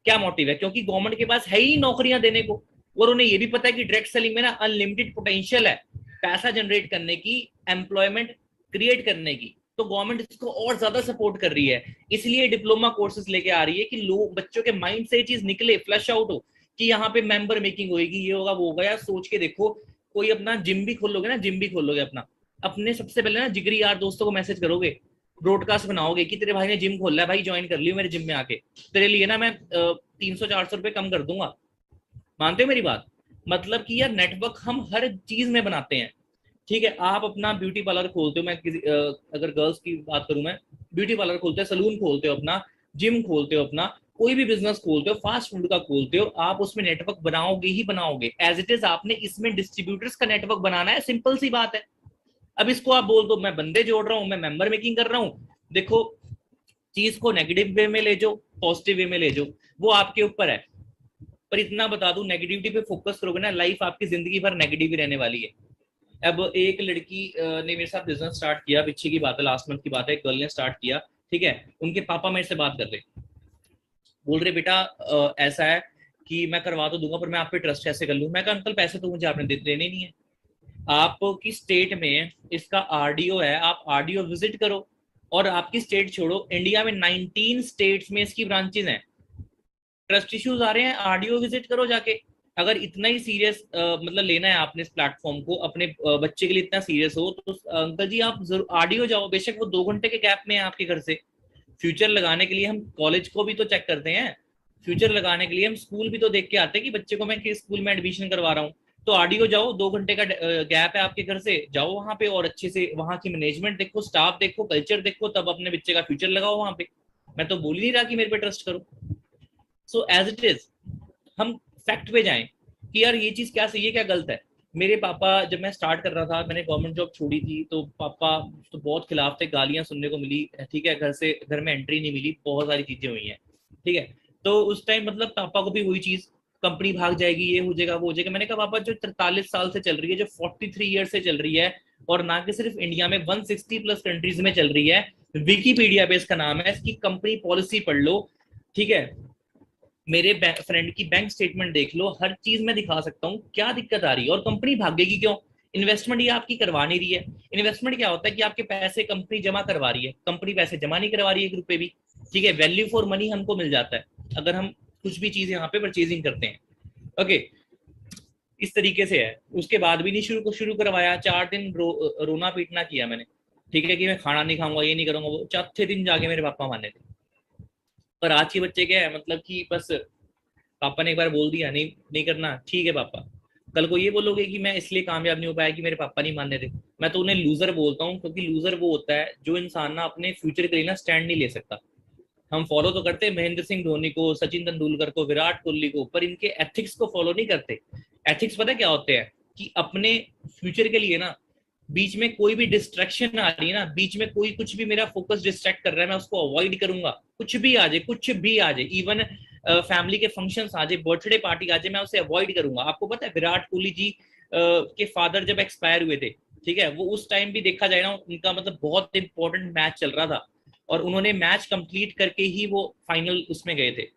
क्या मोटिव है, क्योंकि गवर्नमेंट के पास है ही नौकरियां देने को, और उन्हें यह भी पता है कि डायरेक्ट सेलिंग में ना अनलिमिटेड पोटेंशियल है पैसा जनरेट करने की, एम्प्लॉयमेंट क्रिएट करने की। तो गवर्नमेंट इसको और ज्यादा सपोर्ट कर रही है, इसलिए डिप्लोमा कोर्सेज लेके आ रही है कि लोग, बच्चों के माइंड से ये चीज निकले, फ्लश आउट हो कि यहाँ पे मेंबर मेकिंग होगी, ये होगा वो होगा। यार सोच के देखो, कोई अपना जिम भी खोलोगे ना, जिम भी खोलोगे अपना, अपने सबसे पहले ना जिगरी यार दोस्तों को मैसेज करोगे, ब्रॉडकास्ट बनाओगे कि तेरे भाई ने जिम खोला है, भाई ज्वाइन कर लियो मेरे जिम में आके, तेरे लिए ना मैं 300-400 रुपए कम कर दूंगा। मानते हो मेरी बात। मतलब कि यार नेटवर्क हम हर चीज में बनाते हैं, ठीक है। आप अपना ब्यूटी पार्लर खोलते हो, मैं किसी अगर गर्ल्स की बात करूं, मैं ब्यूटी पार्लर खोलते हो, सलून खोलते हो अपना, जिम खोलते हो अपना, कोई भी बिजनेस खोलते हो, फास्ट फूड का खोलते हो, आप उसमें नेटवर्क बनाओगे ही बनाओगे। एज इट इज आपने इसमें डिस्ट्रीब्यूटर्स का नेटवर्क बनाना है, सिंपल सी बात है। अब इसको आप बोल दो मैं बंदे जोड़ रहा हूं, मैं मेंबर मेकिंग कर रहा हूं, देखो चीज को नेगेटिव वे में ले जाओ, पॉजिटिव वे में ले जाओ, वो आपके ऊपर है। पर इतना बता दूं, नेगेटिविटी पे फोकस करोगे ना, लाइफ आपकी जिंदगी भर नेगेटिव ही रहने वाली है। अब एक लड़की ने मेरे साथ बिजनेस स्टार्ट किया, पीछे की बात है, लास्ट मंथ की बात है, एक गर्ल ने स्टार्ट किया, ठीक है। उनके पापा मेरे से बात कर रहे, बोल रहे बेटा ऐसा है कि मैं करवा तो दूंगा, पर मैं आप पे ट्रस्ट कैसे कर लूं। मैं कहा अंकल पैसे तो मुझे आपने देने नहीं है, आपकी स्टेट में इसका RDO है, आप RDO विजिट करो। और आपकी स्टेट छोड़ो, इंडिया में 19 स्टेट्स में इसकी ब्रांचेज हैं। ट्रस्ट इश्यूज आ रहे हैं, RDO विजिट करो जाके। अगर इतना ही सीरियस मतलब लेना है आपने इस प्लेटफॉर्म को, अपने बच्चे के लिए इतना सीरियस हो, तो अंकल जी आप जरूर RDO जाओ, बेशक वो 2 घंटे के गैप में है आपके घर से। फ्यूचर लगाने के लिए हम कॉलेज को भी तो चेक करते हैं, फ्यूचर लगाने के लिए हम स्कूल भी तो देख के आते हैं कि बच्चे को मैं किस स्कूल में एडमिशन करवा रहा हूँ। तो RDO जाओ, 2 घंटे का गैप है आपके घर से, जाओ वहां पे और अच्छे से वहां की मैनेजमेंट देखो, स्टाफ देखो, कल्चर देखो, तब अपने बच्चे का फ्यूचर लगाओ वहां पे। मैं तो बोल ही नहीं रहा कि मेरे पे ट्रस्ट करो। सो एज इट इज, हम फैक्ट पे जाएं कि यार ये चीज क्या सही है क्या गलत है। मेरे पापा, जब मैं स्टार्ट कर रहा था, मैंने गवर्नमेंट जॉब छोड़ी थी, तो पापा तो बहुत खिलाफ थे, गालियां सुनने को मिली, ठीक है, घर से घर में एंट्री नहीं मिली, बहुत सारी चीजें हुई हैं, ठीक है। तो उस टाइम मतलब पापा को भी वही चीज, कंपनी भाग जाएगी, ये हो जाएगा वो हो जाएगा। मैंने कहा पापा जो 43 साल से चल रही है, जो 43 ईयर से चल रही है, और ना कि सिर्फ इंडिया में 160+ कंट्रीज में चल रही है, विकीपीडिया पे इसका नाम है, इसकी कंपनी पॉलिसी पढ़ लो, ठीक है। मेरे फ्रेंड की बैंक स्टेटमेंट देख लो, हर चीज में दिखा सकता हूँ क्या दिक्कत आ रही है। और कंपनी भागेगी क्यों, इन्वेस्टमेंट ये आपकी करवा नहीं रही है। इन्वेस्टमेंट क्या होता है कि आपके पैसे कंपनी जमा करवा रही है, कंपनी पैसे जमा नहीं करवा रही है 1 रुपए भी, ठीक है। वैल्यू फॉर मनी हमको मिल जाता है अगर हम कुछ भी चीज यहाँ पे परचेजिंग करते हैं, ओके। इस तरीके से है। उसके बाद भी नहीं शुरू करवाया, 4 दिन रोना पीटना किया मैंने, ठीक है, कि मैं खाना नहीं खाऊंगा, ये नहीं करूंगा वो। चौथे दिन जाके मेरे पापा माने थे। पर आज के बच्चे क्या है, मतलब कि बस पापा ने एक बार बोल दिया, नहीं नहीं करना, ठीक है पापा। कल को ये बोलोगे कि मैं इसलिए कामयाब नहीं हो पाया कि मेरे पापा नहीं मानने थे। मैं तो उन्हें लूजर बोलता हूँ, क्योंकि लूजर वो होता है जो इंसान ना अपने फ्यूचर के लिए ना स्टैंड नहीं ले सकता। हम फॉलो तो करते हैं महेंद्र सिंह धोनी को, सचिन तेंदुलकर को, विराट कोहली को, पर इनके एथिक्स को फॉलो नहीं करते। एथिक्स पता क्या होते हैं, कि अपने फ्यूचर के लिए ना बीच में कोई भी डिस्ट्रैक्शन आ रही है ना, बीच में कोई कुछ भी मेरा फोकस डिस्ट्रैक्ट कर रहा है, मैं उसको अवॉइड करूंगा। कुछ भी आ जाए, कुछ भी आ जाए, इवन फैमिली के फंक्शंस आ जाए, बर्थडे पार्टी आ जाए, मैं उसे अवॉइड करूंगा। आपको पता है विराट कोहली जी के फादर जब एक्सपायर हुए थे, ठीक है, वो उस टाइम भी देखा जाए ना, उनका मतलब बहुत इंपॉर्टेंट मैच चल रहा था और उन्होंने मैच कंप्लीट करके ही वो फाइनल उसमें गए थे।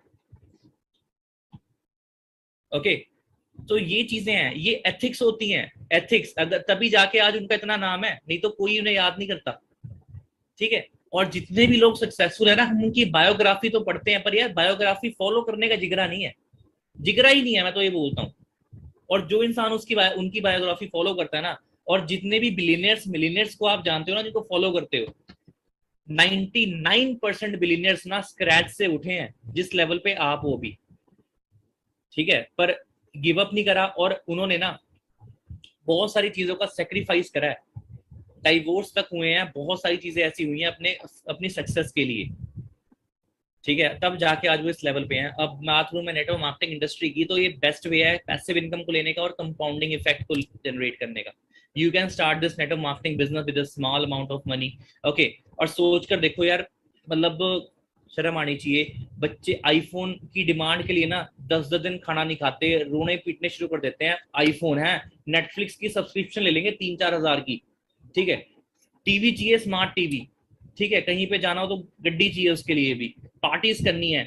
ओके, तो ये चीजें हैं, ये एथिक्स होती हैं। एथिक्स अगर तभी जाके आज उनका इतना नाम है, नहीं तो कोई उन्हें याद नहीं करता। ठीक है, और जितने भी लोग सक्सेसफुल है ना, हम उनकी बायोग्राफी तो पढ़ते हैं, पर यार बायोग्राफी फॉलो करने का जिगरा नहीं है, जिगरा ही नहीं है, मैं तो ये बोलता हूँ। और जो इंसान उनकी बायोग्राफी फॉलो करता है ना, और जितने भी बिलियनियर्स मिलीनियर्स को आप जानते हो ना, जिनको फॉलो करते हो, 99% बिलियनियर्स ना स्क्रैच से उठे हैं, जिस लेवल पे आप हो भी। ठीक है, पर गिव अप नहीं करा, और उन्होंने ना बहुत सारी चीजों का सेक्रीफाइस करा है, डाइवोर्स तक हुए हैं, बहुत सारी चीजें ऐसी हुई हैं अपने अपनी सक्सेस के लिए। ठीक है, तब जाके आज वो इस लेवल पे हैं। अब बात करूं मैं नेटवर्क मार्केटिंग इंडस्ट्री की, तो ये बेस्ट वे है पैसिव इनकम को लेने का और कंपाउंडिंग इफेक्ट को जनरेट करने का। You can start this network marketing business with a small amount of money. Okay, और सोच कर देखो यार, मतलब शर्म आनी चाहिए, बच्चे आईफोन की डिमांड के लिए ना 10 10 दिन खाना नहीं खाते, रोने पीटने शुरू कर देते हैं। आईफोन है, नेटफ्लिक्स की सब्सक्रिप्शन ले लेंगे 3 4 हज़ार की। ठीक है, टीवी चाहिए, स्मार्ट टीवी। ठीक है, कहीं पे जाना हो तो गड्डी चाहिए, उसके लिए भी पार्टीज करनी है,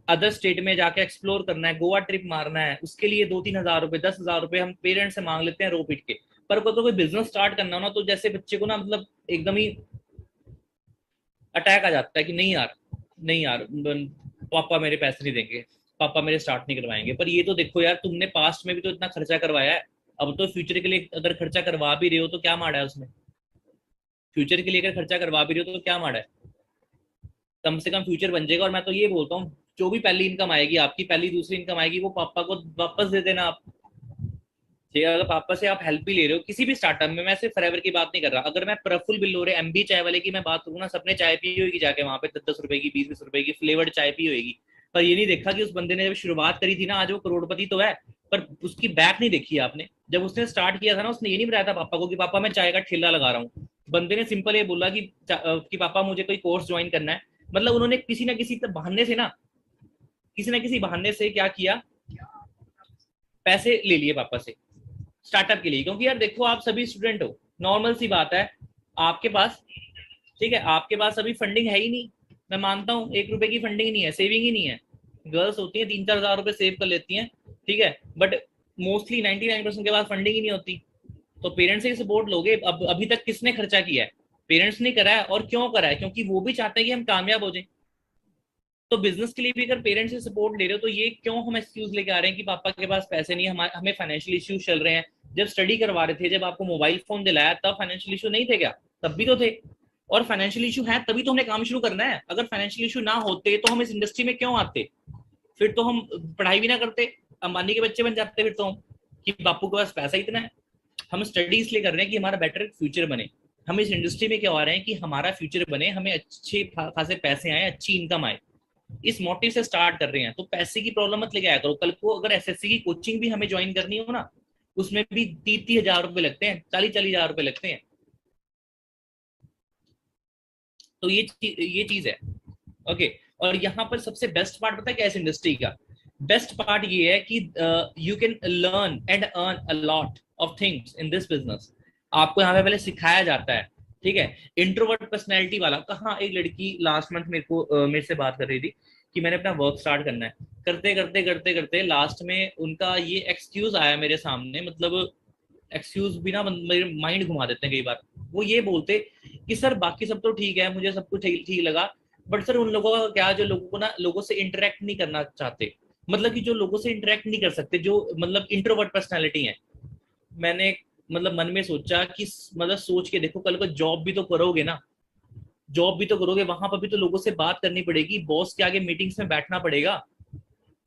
अदर स्टेट में जाके एक्सप्लोर करना है, गोवा ट्रिप मारना है, उसके लिए 2 3 हज़ार रुपए 10 हज़ार रुपए हम पेरेंट्स से मांग लेते हैं रो पीट के। पर को तो कोई बिजनेस स्टार्ट करना हो ना, तो जैसे बच्चे को ना मतलब एकदम ही अटैक आ जाता है कि नहीं यार, नहीं यार, पापा मेरे पैसे नहीं देंगे, पापा मेरे स्टार्ट नहीं करवाएंगे। पर ये तो देखो यार, तुमने पास्ट में भी तो इतना खर्चा करवाया है, अब तो फ्यूचर के लिए अगर खर्चा करवा भी रहे हो तो क्या माड़ा है उसमें? फ्यूचर के लिए अगर खर्चा करवा भी रहे हो तो क्या माड़ा है? कम से कम फ्यूचर बन जाएगा। और मैं तो ये बोलता हूँ, जो भी पहली इनकम आएगी, आपकी पहली दूसरी इनकम आएगी, वो पापा को वापस दे देना आप। ठीक है, अगर पापा से आप हेल्प भी ले रहे हो किसी भी स्टार्टअप में, मैं सिर्फ फॉरएवर की बात नहीं कर रहा, अगर मैं प्रफुल बिल हो रहे एमबी चाय वाले की मैं बात करूँ ना, सबने चाय पी होगी जाके वहां पे 10 10 रुपए की 20 20 रुपए की फ्लेवर्ड चाय पी होगी। पर ये नहीं देखा कि उस बंदे ने जब शुरुआत करी थी ना, आज वो करोड़पति तो है, पर उसकी बैक नहीं देखी आपने। जब उसने स्टार्ट किया था ना, उसने ये नहीं बताया था पापा को कि पापा मैं चाय का ठेला लगा रहा हूँ। बंदे ने सिंपल ये बोला कि पापा मुझे कोई कोर्स ज्वाइन करना है। मतलब उन्होंने किसी ना किसी बहाने से ना, किसी ना किसी बहाने से क्या किया, पैसे ले लिए पापा से स्टार्टअप के लिए। क्योंकि यार देखो, आप सभी स्टूडेंट हो, नॉर्मल सी बात है आपके पास, ठीक है, आपके पास अभी फंडिंग है ही नहीं। मैं मानता हूँ 1 रुपए की फंडिंग नहीं है, सेविंग ही नहीं है। गर्ल्स होती हैं 3 4 हज़ार रुपए सेव कर लेती हैं, ठीक है, बट मोस्टली 99% के पास फंडिंग ही नहीं होती। तो पेरेंट्स से सपोर्ट लोगे। अब अभी तक किसने खर्चा किया है? पेरेंट्स ने करा है। और क्यों करा है? क्योंकि वो भी चाहते हैं कि हम कामयाब हो जाए। तो बिजनेस के लिए भी अगर पेरेंट्स से सपोर्ट ले रहे हो, तो ये क्यों हम एक्सक्यूज लेके आ रहे हैं कि पापा के पास पैसे नहीं है, हमें फाइनेंशियल इश्यूज चल रहे हैं? जब स्टडी करवा रहे थे, जब आपको मोबाइल फोन दिलाया, तब फाइनेंशियल इशू नहीं थे क्या? तब भी तो थे। और फाइनेंशियल इशू है तभी तो हमने काम शुरू करना है। अगर फाइनेंशियल इशू ना होते तो हम इस इंडस्ट्री में क्यों आते? फिर तो हम पढ़ाई भी ना करते, अंबानी के बच्चे बन जाते फिर तो हम, कि बापू के पास पैसा इतना है। हम स्टडी इसलिए कर रहे हैं कि हमारा बेटर फ्यूचर बने। हम इस इंडस्ट्री में क्या आ रहे हैं कि हमारा फ्यूचर बने, हमें अच्छे खासे पैसे आए, अच्छी इनकम आए। इस मोटिव से स्टार्ट कर रहे हैं। तो पैसे की प्रॉब्लम मत लेके आया करो। कल को अगर एसएससी की कोचिंग भी हमें ज्वाइन करनी हो ना, उसमें भी 30 30 हज़ार रुपए लगते हैं, 40 40 हज़ार रुपए लगते हैं। तो ये चीज है। ओके, और यहाँ पर सबसे बेस्ट पार्ट पता है क्या इस इंडस्ट्री का? बेस्ट पार्ट ये है कि you can learn and earn a lot of things in this business. आपको यहाँ पे पहले सिखाया जाता है। ठीक है, इंट्रोवर्ट पर्सनैलिटी वाला, कहाँ एक लड़की लास्ट मंथ मेरे से बात कर रही थी कि मैंने अपना वर्क स्टार्ट करना है। करते करते करते करते लास्ट में उनका ये एक्सक्यूज आया मेरे सामने, मतलब एक्सक्यूज भी ना मेरे माइंड घुमा देते हैं कई बार। वो ये बोलते कि सर बाकी सब तो ठीक है, मुझे सब कुछ ठीक ठीक लगा, बट सर उन लोगों का क्या, जो लोगों को ना लोगों से इंटरेक्ट नहीं करना चाहते, मतलब कि जो लोगों से इंटरेक्ट नहीं कर सकते, जो मतलब इंट्रोवर्ट पर्सनैलिटी है। मैंने मतलब मन में सोचा कि मतलब सोच के देखो, कल को जॉब भी तो करोगे ना, जॉब भी तो करोगे, वहां पर भी तो लोगों से बात करनी पड़ेगी, बॉस के आगे मीटिंग्स में बैठना पड़ेगा।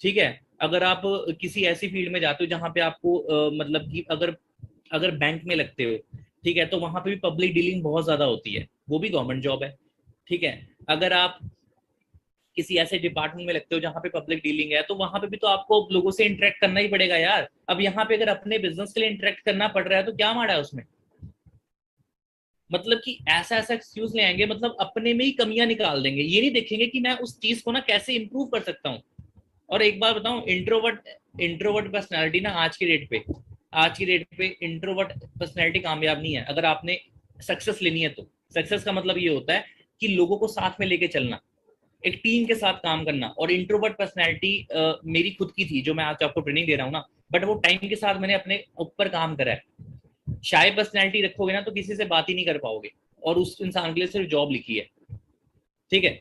ठीक है, अगर आप किसी ऐसी फील्ड में जाते हो जहां पे आपको मतलब कि अगर अगर बैंक में लगते हो, ठीक है, तो वहां पे भी पब्लिक डीलिंग बहुत ज्यादा होती है, वो भी गवर्नमेंट जॉब है। ठीक है, अगर आप किसी ऐसे डिपार्टमेंट में लगते हो जहां पे पब्लिक डीलिंग है, तो वहां पे भी तो आपको लोगों से इंटरेक्ट करना ही पड़ेगा यार। अब यहाँ पे अगर अपने बिजनेस के लिए इंटरेक्ट करना पड़ रहा है तो क्या माड़ा है उसमें। मतलब कि ऐसा ऐसा एक्सक्यूज ले आएंगे, मतलब अपने में ही कमियां निकाल देंगे, ये नहीं देखेंगे कि मैं उस चीज को ना कैसे इंप्रूव कर सकता हूँ। और एक बार बताऊं, इंट्रोवर्ट इंट्रोवर्ट पर्सनैलिटी ना आज की डेट पे इंट्रोवर्ट पर्सनैलिटी कामयाब नहीं है। अगर आपने सक्सेस लेनी है तो सक्सेस का मतलब ये होता है कि लोगों को साथ में लेके चलना, एक टीम के साथ काम करना। और इंट्रोवर्ट पर्सनैलिटी मेरी खुद की थी जो मैं आज आपको ट्रेनिंग दे रहा हूँ ना, बट वो टाइम के साथ मैंने अपने ऊपर काम करा है। शाय पर्सनैलिटी रखोगे ना तो किसी से बात ही नहीं कर पाओगे, और उस इंसान के लिए सिर्फ जॉब लिखी है। ठीक है,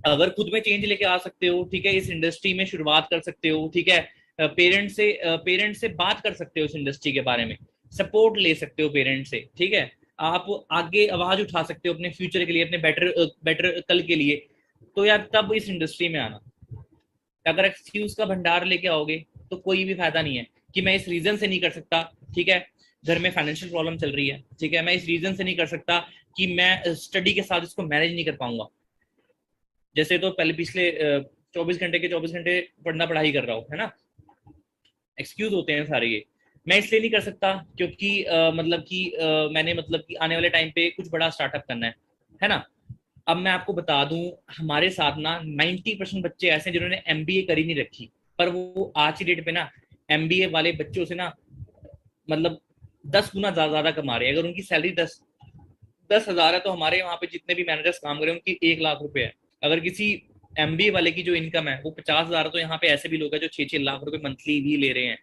अगर खुद में चेंज लेके आ सकते हो, ठीक है, इस इंडस्ट्री में शुरुआत कर सकते हो, ठीक है, पेरेंट्स से बात कर सकते हो इस इंडस्ट्री के बारे में, सपोर्ट ले सकते हो पेरेंट्स से, ठीक है, आप आगे आवाज उठा सकते हो अपने फ्यूचर के लिए, अपने बेटर बेटर कल के लिए, तो यार तब इस इंडस्ट्री में आना। अगर एक्सक्यूज का भंडार लेके आओगे तो कोई भी फायदा नहीं है कि मैं इस रीजन से नहीं कर सकता, ठीक है, घर में फाइनेंशियल प्रॉब्लम चल रही है, ठीक है, मैं इस रीजन से नहीं कर सकता कि मैं स्टडी के साथ इसको मैनेज नहीं कर पाऊंगा। जैसे तो पहले पिछले 24 घंटे पढ़ना पढ़ाई कर रहा हूँ, है ना, एक्सक्यूज होते हैं सारे ये। मैं इसलिए नहीं कर सकता क्योंकि मतलब कि मैंने मतलब कि आने वाले टाइम पे कुछ बड़ा स्टार्टअप करना है ना। अब मैं आपको बता दूं, हमारे साथ ना 90% बच्चे ऐसे हैं जिन्होंने एमबीए करी नहीं रखी, पर वो आज की डेट पे ना एमबीए वाले बच्चों से ना मतलब 10 गुना ज्यादा कमा रहे हैं। अगर उनकी सैलरी 10,000 है तो हमारे वहां पे जितने भी मैनेजर्स काम कर रहे हैं उनकी 1 लाख रुपए है। अगर किसी एमबीए वाले की जो इनकम है वो 50,000, तो यहाँ पे ऐसे भी लोग हैं जो 6-6 लाख रुपए मंथली भी ले रहे हैं,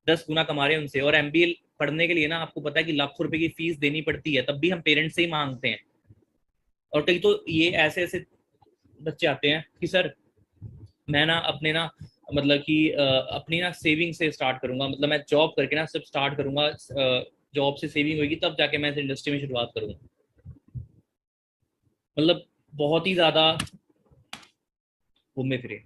10 गुना कमा रहे हैं उनसे। और एमबीए पढ़ने के लिए ना आपको पता है कि लाखों रुपए की फीस देनी पड़ती है, तब भी हम पेरेंट्स से ही मांगते हैं। और कई तो ये ऐसे ऐसे बच्चे आते हैं कि सर मैं ना अपने ना मतलब कि अपनी ना सेविंग से स्टार्ट करूंगा, मतलब मैं जॉब करके ना सब स्टार्ट करूंगा, जॉब से सेविंग होगी तब जाके मैं इस इंडस्ट्री में शुरुआत करूंगा। मतलब बहुत ही ज्यादा घूमे फिरे।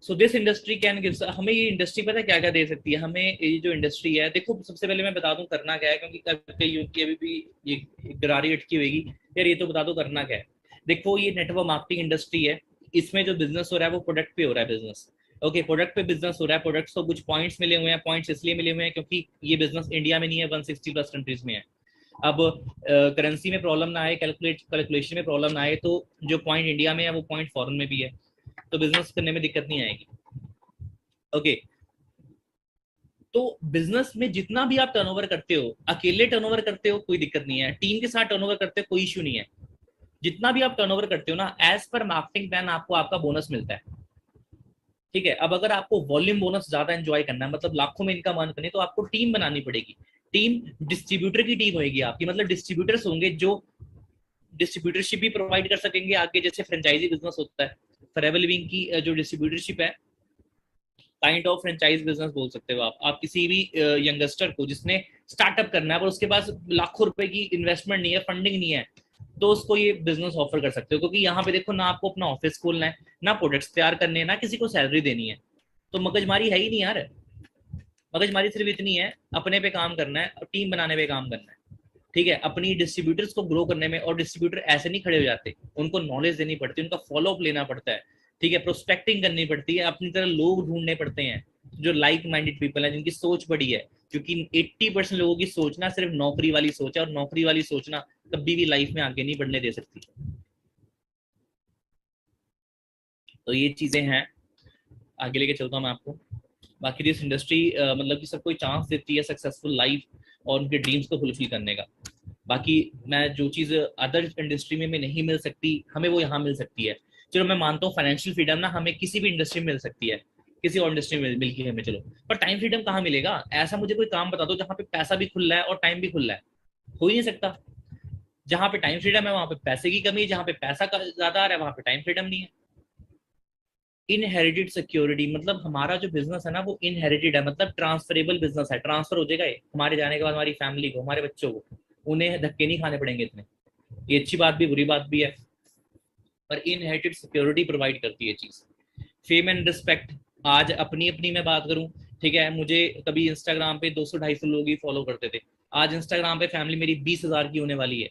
So this industry can give, हमें ये इंडस्ट्री पता है क्या क्या दे सकती है हमें। ये जो इंडस्ट्री है, देखो सबसे पहले मैं बता दूं करना क्या है, क्योंकि कई यूथ की अभी भी ये गरारी अटकी होगी, यार ये तो बता दो करना क्या है। देखो ये नेटवर्क मार्केटिंग इंडस्ट्री है, इसमें जो बिजनेस हो रहा है वो प्रोडक्ट पे हो रहा है बिजनेस। ओके, प्रोडक्ट पे बिजनेस हो रहा है, प्रोडक्ट्स को कुछ पॉइंट्स मिले हुए हैं, पॉइंट्स इसलिए मिले हुए हैं क्योंकि ये बिजनेस इंडिया में नहीं है, 160+ कंट्रीज में है। अब करेंसी में प्रॉब्लम ना आए, कैलकुलेशन में प्रॉब्लम ना आए, तो जो पॉइंट इंडिया में है वो पॉइंट फॉरेन में भी है, तो बिजनेस करने में दिक्कत नहीं आएगी। ओके, तो बिजनेस में जितना भी आप टर्नओवर करते हो, अकेले टर्नओवर करते हो कोई दिक्कत नहीं है, टीम के साथ टर्नओवर करते हो कोई इश्यू नहीं है। जितना भी आप टर्नओवर करते हो ना, एज पर मार्केटिंग प्लान आपको आपका बोनस मिलता है। ठीक है, अब अगर आपको वॉल्यूम बोनस ज्यादा एंजॉय करना है, मतलब लाखों में इनकम अर्न करनी है, तो आपको टीम बनानी पड़ेगी। टीम डिस्ट्रीब्यूटर की टीम होगी आपकी, मतलब डिस्ट्रीब्यूटर्स होंगे जो डिस्ट्रीब्यूटरशिप भी प्रोवाइड कर सकेंगे आगे, जैसे फ्रेंचाइजी बिजनेस होता है। फॉरएवर लिविंग की जो डिस्ट्रीब्यूटरशिप है, काइंड ऑफ फ्रेंचाइज बिजनेस बोल सकते हो आप किसी भी यंगस्टर को जिसने स्टार्टअप करना है पर उसके पास लाखों रुपए की इन्वेस्टमेंट नहीं है, फंडिंग नहीं है, तो उसको ये बिजनेस ऑफर कर सकते हो। क्योंकि यहाँ पे देखो ना आपको अपना ऑफिस खोलना है, ना प्रोडक्ट्स तैयार करने हैं, ना किसी को सैलरी देनी है, तो मगजमारी है ही नहीं यार। मगजमारी सिर्फ इतनी है, अपने पे काम करना है और टीम बनाने पे काम करना है। ठीक है, अपनी डिस्ट्रीब्यूटर्स को ग्रो करने में, और डिस्ट्रीब्यूटर ऐसे नहीं खड़े हो जाते, उनको नॉलेज देनी पड़ती है, उनका फॉलोअप लेना पड़ता है, ठीक है, प्रोस्पेक्टिंग करनी पड़ती है, अपनी तरह लोग ढूंढने पड़ते हैं जो लाइक माइंडेड पीपल है, जिनकी सोच बड़ी है। क्योंकि 80% लोगों की सोचना सिर्फ नौकरी वाली सोच है, और नौकरी वाली सोचना कभी भी लाइफ में आगे नहीं बढ़ने दे सकती। तो ये चीजें हैं, आगे लेके चलता हूँ मैं आपको। बाकी दिस इंडस्ट्री मतलब कि सबको चांस देती है सक्सेसफुल लाइफ और उनके ड्रीम्स को फुलफिल करने का। बाकी मैं जो चीज अदर इंडस्ट्री में नहीं मिल सकती, हमें वो यहाँ मिल सकती है। चलो मैं मानता हूँ फाइनेंशियल फ्रीडम ना हमें किसी भी इंडस्ट्री में मिल सकती है, किसी और इंडस्ट्री में मिल गई हमें, चलो, पर टाइम फ्रीडम कहाँ मिलेगा। ऐसा मुझे कोई काम बता दो जहाँ पे पैसा भी खुल रहा है और टाइम भी खुल रहा है, हो ही नहीं सकता। जहाँ पे टाइम फ्रीडम है वहां पे पैसे की कमी है, जहाँ पे पैसा का ज्यादा आ रहा है वहां पे टाइम फ्रीडम नहीं है। इनहेरिटेड सिक्योरिटी, मतलब हमारा जो बिजनेस है ना वो इनहेरिटेड है, मतलब ट्रांसफरेबल बिजनेस है, ट्रांसफर हो जाएगा ये हमारे जाने के बाद, हमारी फैमिली को, हमारे बच्चों को, उन्हें धक्के नहीं खाने पड़ेंगे इतने। ये अच्छी बात भी बुरी बात भी है, पर इनहेरिटेड सिक्योरिटी प्रोवाइड करती है चीज। फेम एंड रिस्पेक्ट, आज अपनी अपनी मैं बात करूं, ठीक है, मुझे कभी इंस्टाग्राम पे 200-250 लोग ही फॉलो करते थे, आज इंस्टाग्राम पे फैमिली मेरी 20,000 की होने वाली है।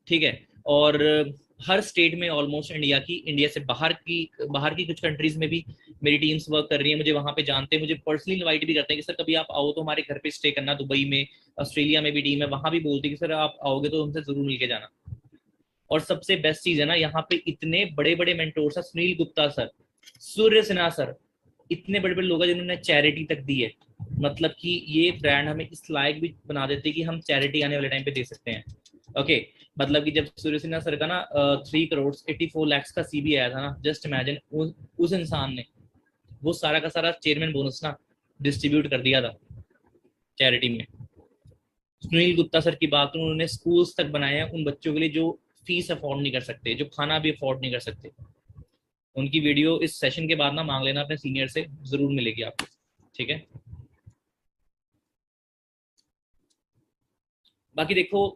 ठीक है, और हर स्टेट में ऑलमोस्ट इंडिया से बाहर की कुछ कंट्रीज में भी मेरी टीम्स वर्क कर रही है। मुझे वहां पे जानते हैं, मुझे पर्सनली इनवाइट भी करते हैं कि सर कभी आप आओ तो हमारे घर पे स्टे करना। दुबई में, ऑस्ट्रेलिया में भी टीम है, वहां भी बोलते हैं कि सर आप आओगे तो हमसे जरूर मिलके जाना। और सबसे बेस्ट चीज है ना, यहाँ पे इतने बड़े बड़े मेंटोर्स हैं, सुनील गुप्ता सर, सूर्य सिन्हा सर, इतने बड़े बड़े लोग हैं जिन्होंने चैरिटी तक दी है। मतलब कि ये ब्रांड हमें इस लायक भी बना देते हैं कि हम चैरिटी आने वाले टाइम पे दे सकते हैं। ओके, मतलब कि जब सूर्य सिन्हा सर का ना 3 करोड़ 84 लाख का सीबी आया था ना, जस्ट इमेजिन, उस इंसान ने वो सारा का सारा चेयरमैन बोनस ना डिस्ट्रीब्यूट कर दिया था चैरिटी में। सुनील गुप्ता सर की बात करूं, उन्होंने स्कूल्स तक बनाए हैं उन बच्चों के लिए जो फीस अफोर्ड नहीं कर सकते, जो खाना भी अफोर्ड नहीं कर सकते। उनकी वीडियो इस सेशन के बाद ना मांग लेना अपने सीनियर से, जरूर मिलेगी आपको। ठीक है, बाकी देखो,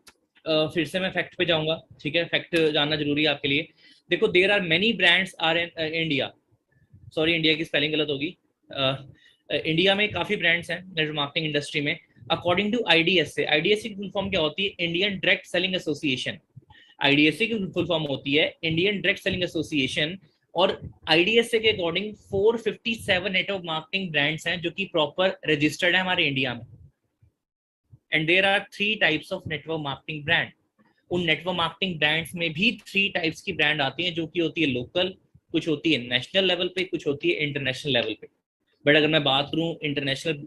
फिर से मैं फैक्ट पे जाऊंगा। ठीक है, फैक्ट जानना जरूरी है आपके लिए। देखो, there are many brands are in India, sorry India की स्पेलिंग गलत होगी। इंडिया में काफी ब्रांड्स हैं नेटवर्क मार्केटिंग इंडस्ट्री में। अकॉर्डिंग टू आईडीएसए, आईडीएसए की फुल फॉर्म क्या होती है? Indian direct selling association. IDSA की फुल फॉर्म होती है इंडियन डायरेक्ट सेलिंग एसोसिएशन। और आईडीएसए के अकॉर्डिंग 457 नेटवर्क मार्केटिंग ब्रांड्स हैं जो कि प्रॉपर रजिस्टर्ड है हमारे इंडिया में। And there are 3 types of network marketing brand. उन नेटवर्क मार्केटिंग ब्रांड्स में भी 3 टाइप्स की ब्रांड आती हैं, जो कि होती है लोकल, कुछ होती है नेशनल लेवल पे, कुछ होती है इंटरनेशनल लेवल पे। बट अगर मैं बात करूं इंटरनेशनल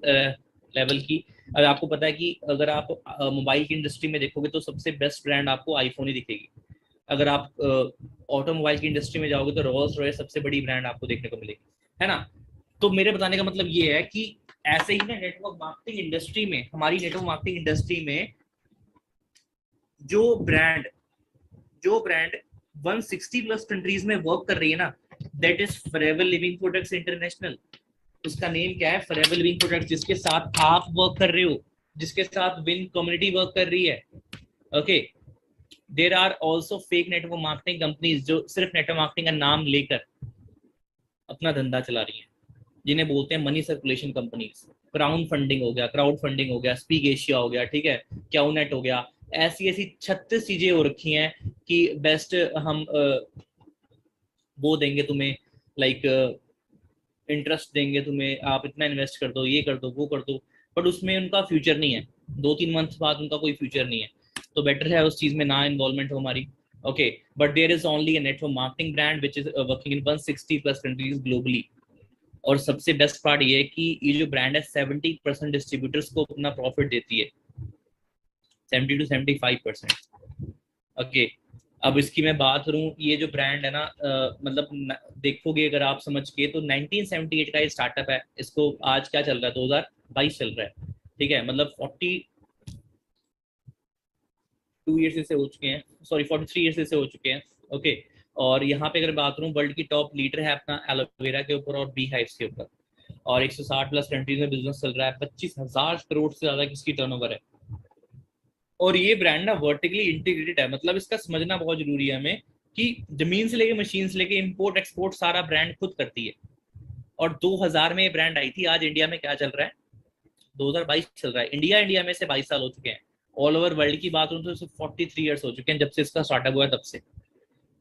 लेवल की, अगर आपको पता है कि अगर आप मोबाइल की इंडस्ट्री में देखोगे तो सबसे बेस्ट ब्रांड आपको आईफोन ही दिखेगी। अगर आप ऑटोमोबाइल की इंडस्ट्री में जाओगे तो रोल्स रॉयस सबसे बड़ी ब्रांड आपको देखने को मिलेगी, है ना। तो मेरे बताने का मतलब ये है कि ऐसे ही ना नेटवर्क मार्केटिंग इंडस्ट्री में, हमारी नेटवर्क मार्केटिंग इंडस्ट्री में जो ब्रांड जो ब्रांड 160 प्लस कंट्रीज में वर्क कर रही है ना, that is forever living products international. उसका नेम क्या है? फॉरएवर लिविंग प्रोडक्ट्स, जिसके साथ आप वर्क कर रहे हो, जिसके साथ विन कम्युनिटी वर्क कर रही है। Okay, there are also fake network marketing companies जो सिर्फ नेटवर्क मार्केटिंग का नाम लेकर अपना धंधा चला रही है, जिन्हें बोलते हैं money circulation companies. Crowd funding हो गया, स्पीक एशिया हो गया, ठीक है, क्याउनेट हो गया। ऐसी ऐसी 36 चीजें हो रखी हैं कि बेस्ट हम वो देंगे तुम्हें, लाइक इंटरेस्ट देंगे तुम्हें, आप इतना इन्वेस्ट कर दो, ये कर दो, वो कर दो। बट उसमें उनका फ्यूचर नहीं है, 2-3 मंथ बाद उनका कोई फ्यूचर नहीं है। तो बेटर है उस चीज में ना इन्वॉल्वमेंट हो हमारी। Okay, but there is only a network marketing brand which is working in 160 plus countries globally. और सबसे बेस्ट पार्ट ये है कि ये जो ब्रांड है 70% डिस्ट्रीब्यूटर्स को अपना प्रॉफिट देती है, 70 to 75%। ओके, अब इसकी मैं बात करूं, ये जो ब्रांड है ना, मतलब देखोगे अगर आप समझ के तो 1978 का ये स्टार्टअप है। इसको आज क्या चल रहा है? 2022 चल रहा है। ठीक है, मतलब 42 ईयर्स इससे हो चुके हैं, सॉरी 43 ईयर्स इससे हो चुके हैं। ओके, और यहाँ पे अगर बात करूँ, वर्ल्ड की टॉप लीडर है अपना एलोवेरा के ऊपर और बी हाइव्स के ऊपर। और 160 प्लस कंट्रीज में बिजनेस चल रहा है, 25,000 करोड़ से ज्यादा किसकी टर्नओवर है। और ये ब्रांड ना वर्टिकली इंटीग्रेटेड है, मतलब इसका समझना बहुत जरूरी है हमें कि जमीन से लेके मशीन से लेके इंपोर्ट एक्सपोर्ट सारा ब्रांड खुद करती है। और 2000 में ये ब्रांड आई थी। आज इंडिया में क्या चल रहा है? 2022 चल रहा है। इंडिया में से 22 साल हो चुके हैं। ऑल ओवर वर्ल्ड की बात करूँ तो सिर्फ 43 ईयर्स हो चुके हैं जब से इसका स्टार्टअप हुआ है, तब से।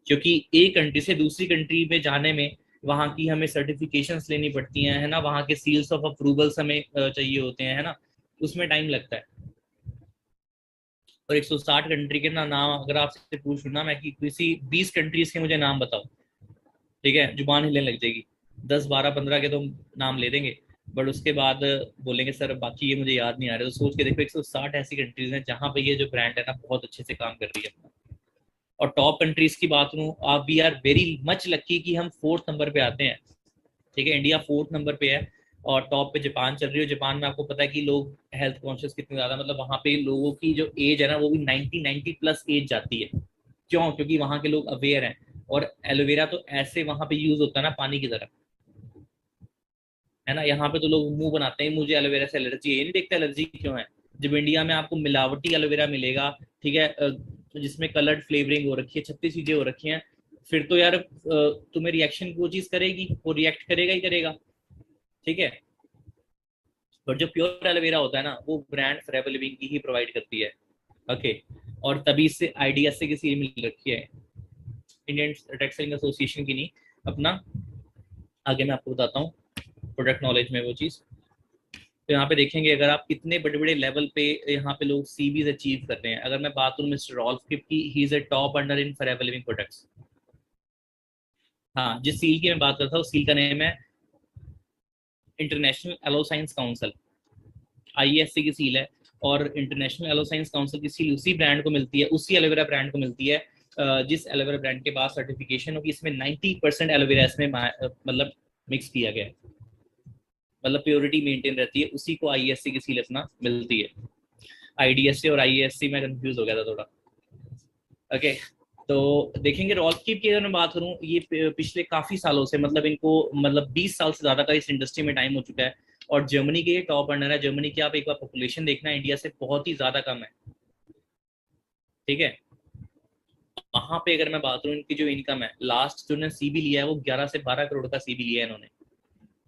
क्योंकि एक कंट्री से दूसरी कंट्री में जाने में वहाँ की हमें सर्टिफिकेशंस लेनी पड़ती हैं, है ना, वहाँ के सील्स ऑफ अप्रूवल्स हमें चाहिए होते हैं, है ना, उसमें टाइम लगता है। और 160 कंट्री के ना नाम अगर आपसे पूछूं ना मैं कि किसी 20 कंट्रीज के मुझे नाम बताओ, ठीक है, जुबान हिलने लग जाएगी। 10, 12, 15 के तो नाम ले देंगे, बट उसके बाद बोलेंगे सर बाकी ये मुझे याद नहीं आ रहा। तो सोच के देखो, 160 ऐसी कंट्रीज हैं जहां पे ये जो ब्रांड है ना बहुत अच्छे से काम कर रही है अपना। और टॉप कंट्रीज की बात करूँ, आप we are very much lucky कि हम 4th नंबर पे आते हैं। ठीक है, इंडिया 4th नंबर पे है। और टॉप पे जापान चल रही है। जापान में आपको पता है कि लोग हेल्थ कॉन्शियस कितने ज्यादा, मतलब वहां पे लोगों की जो एज है ना वो भी 90 प्लस एज जाती है। क्यों? क्योंकि वहां के लोग अवेयर हैं। और एलोवेरा तो ऐसे वहां पे यूज होता है ना पानी की तरह, है ना। यहाँ पे तो लोग मुंह बनाते हैं मुझे एलोवेरा से एलर्जी है, ये नहीं देखते एलर्जी क्यों है। जब इंडिया में आपको मिलावटी एलोवेरा मिलेगा, ठीक है, जिसमें कलर्ड फ्लेवरिंग हो रखी है, 36 चीजें हो रखी हैं, फिर तो यार तुम्हें रिएक्शन वो चीज करेगी, वो रिएक्ट करेगा ही करेगा। ठीक है, बट जो प्योर एलोवेरा होता है ना वो ब्रांड फॉरएवर लिविंग की ही प्रोवाइड करती है। ओके, और तभी से आइडिया से किसी मिल रखी है। इंडियन टेक्सटाइल एसोसिएशन की नहीं, अपना आगे मैं आपको बताता हूँ प्रोडक्ट नॉलेज में वो चीज़। तो यहाँ पे देखेंगे अगर आप कितने बड़े बड़े लेवल पे यहाँ पे लोग सीवीज अचीव कर रहे हैं। अगर मैं बात करूँ मिस्टर रॉल्फ किप की, he is a top under in forever living products. हाँ, जिस सील की मैं बात करता हूँ उस सील का नेम है international aloe science council, ISC की सील है। और इंटरनेशनल एलो साइंस काउंसिल की सील उसी ब्रांड को मिलती है, उसी एलोवेरा ब्रांड को मिलती है जिस एलोवेरा ब्रांड के पास सर्टिफिकेशन हो कि इसमें 90% एलोवेरा इसमें मतलब मिक्स किया गया है, मतलब प्योरिटी मेंटेन रहती है, उसी को आईएससी की सील अपना मिलती है। आईडीएससी और आईएससी में कंफ्यूज हो गया था थोड़ा। ओके, तो देखेंगे रॉल्फ किप की अगर मैं बात करूं, ये पिछले काफी सालों से, मतलब इनको मतलब 20 साल से ज्यादा का इस इंडस्ट्री में टाइम हो चुका है। और जर्मनी के टॉप अर्नर है। जर्मनी की आप एक बार पॉपुलेशन देखना, इंडिया से बहुत ही ज्यादा कम है, ठीक है। वहां पे अगर मैं बात करूं, इनकी जो इनकम है, लास्ट जो ने सीबी लिया है वो 11 से 12 करोड़ का सीबी लिया है इन्होंने,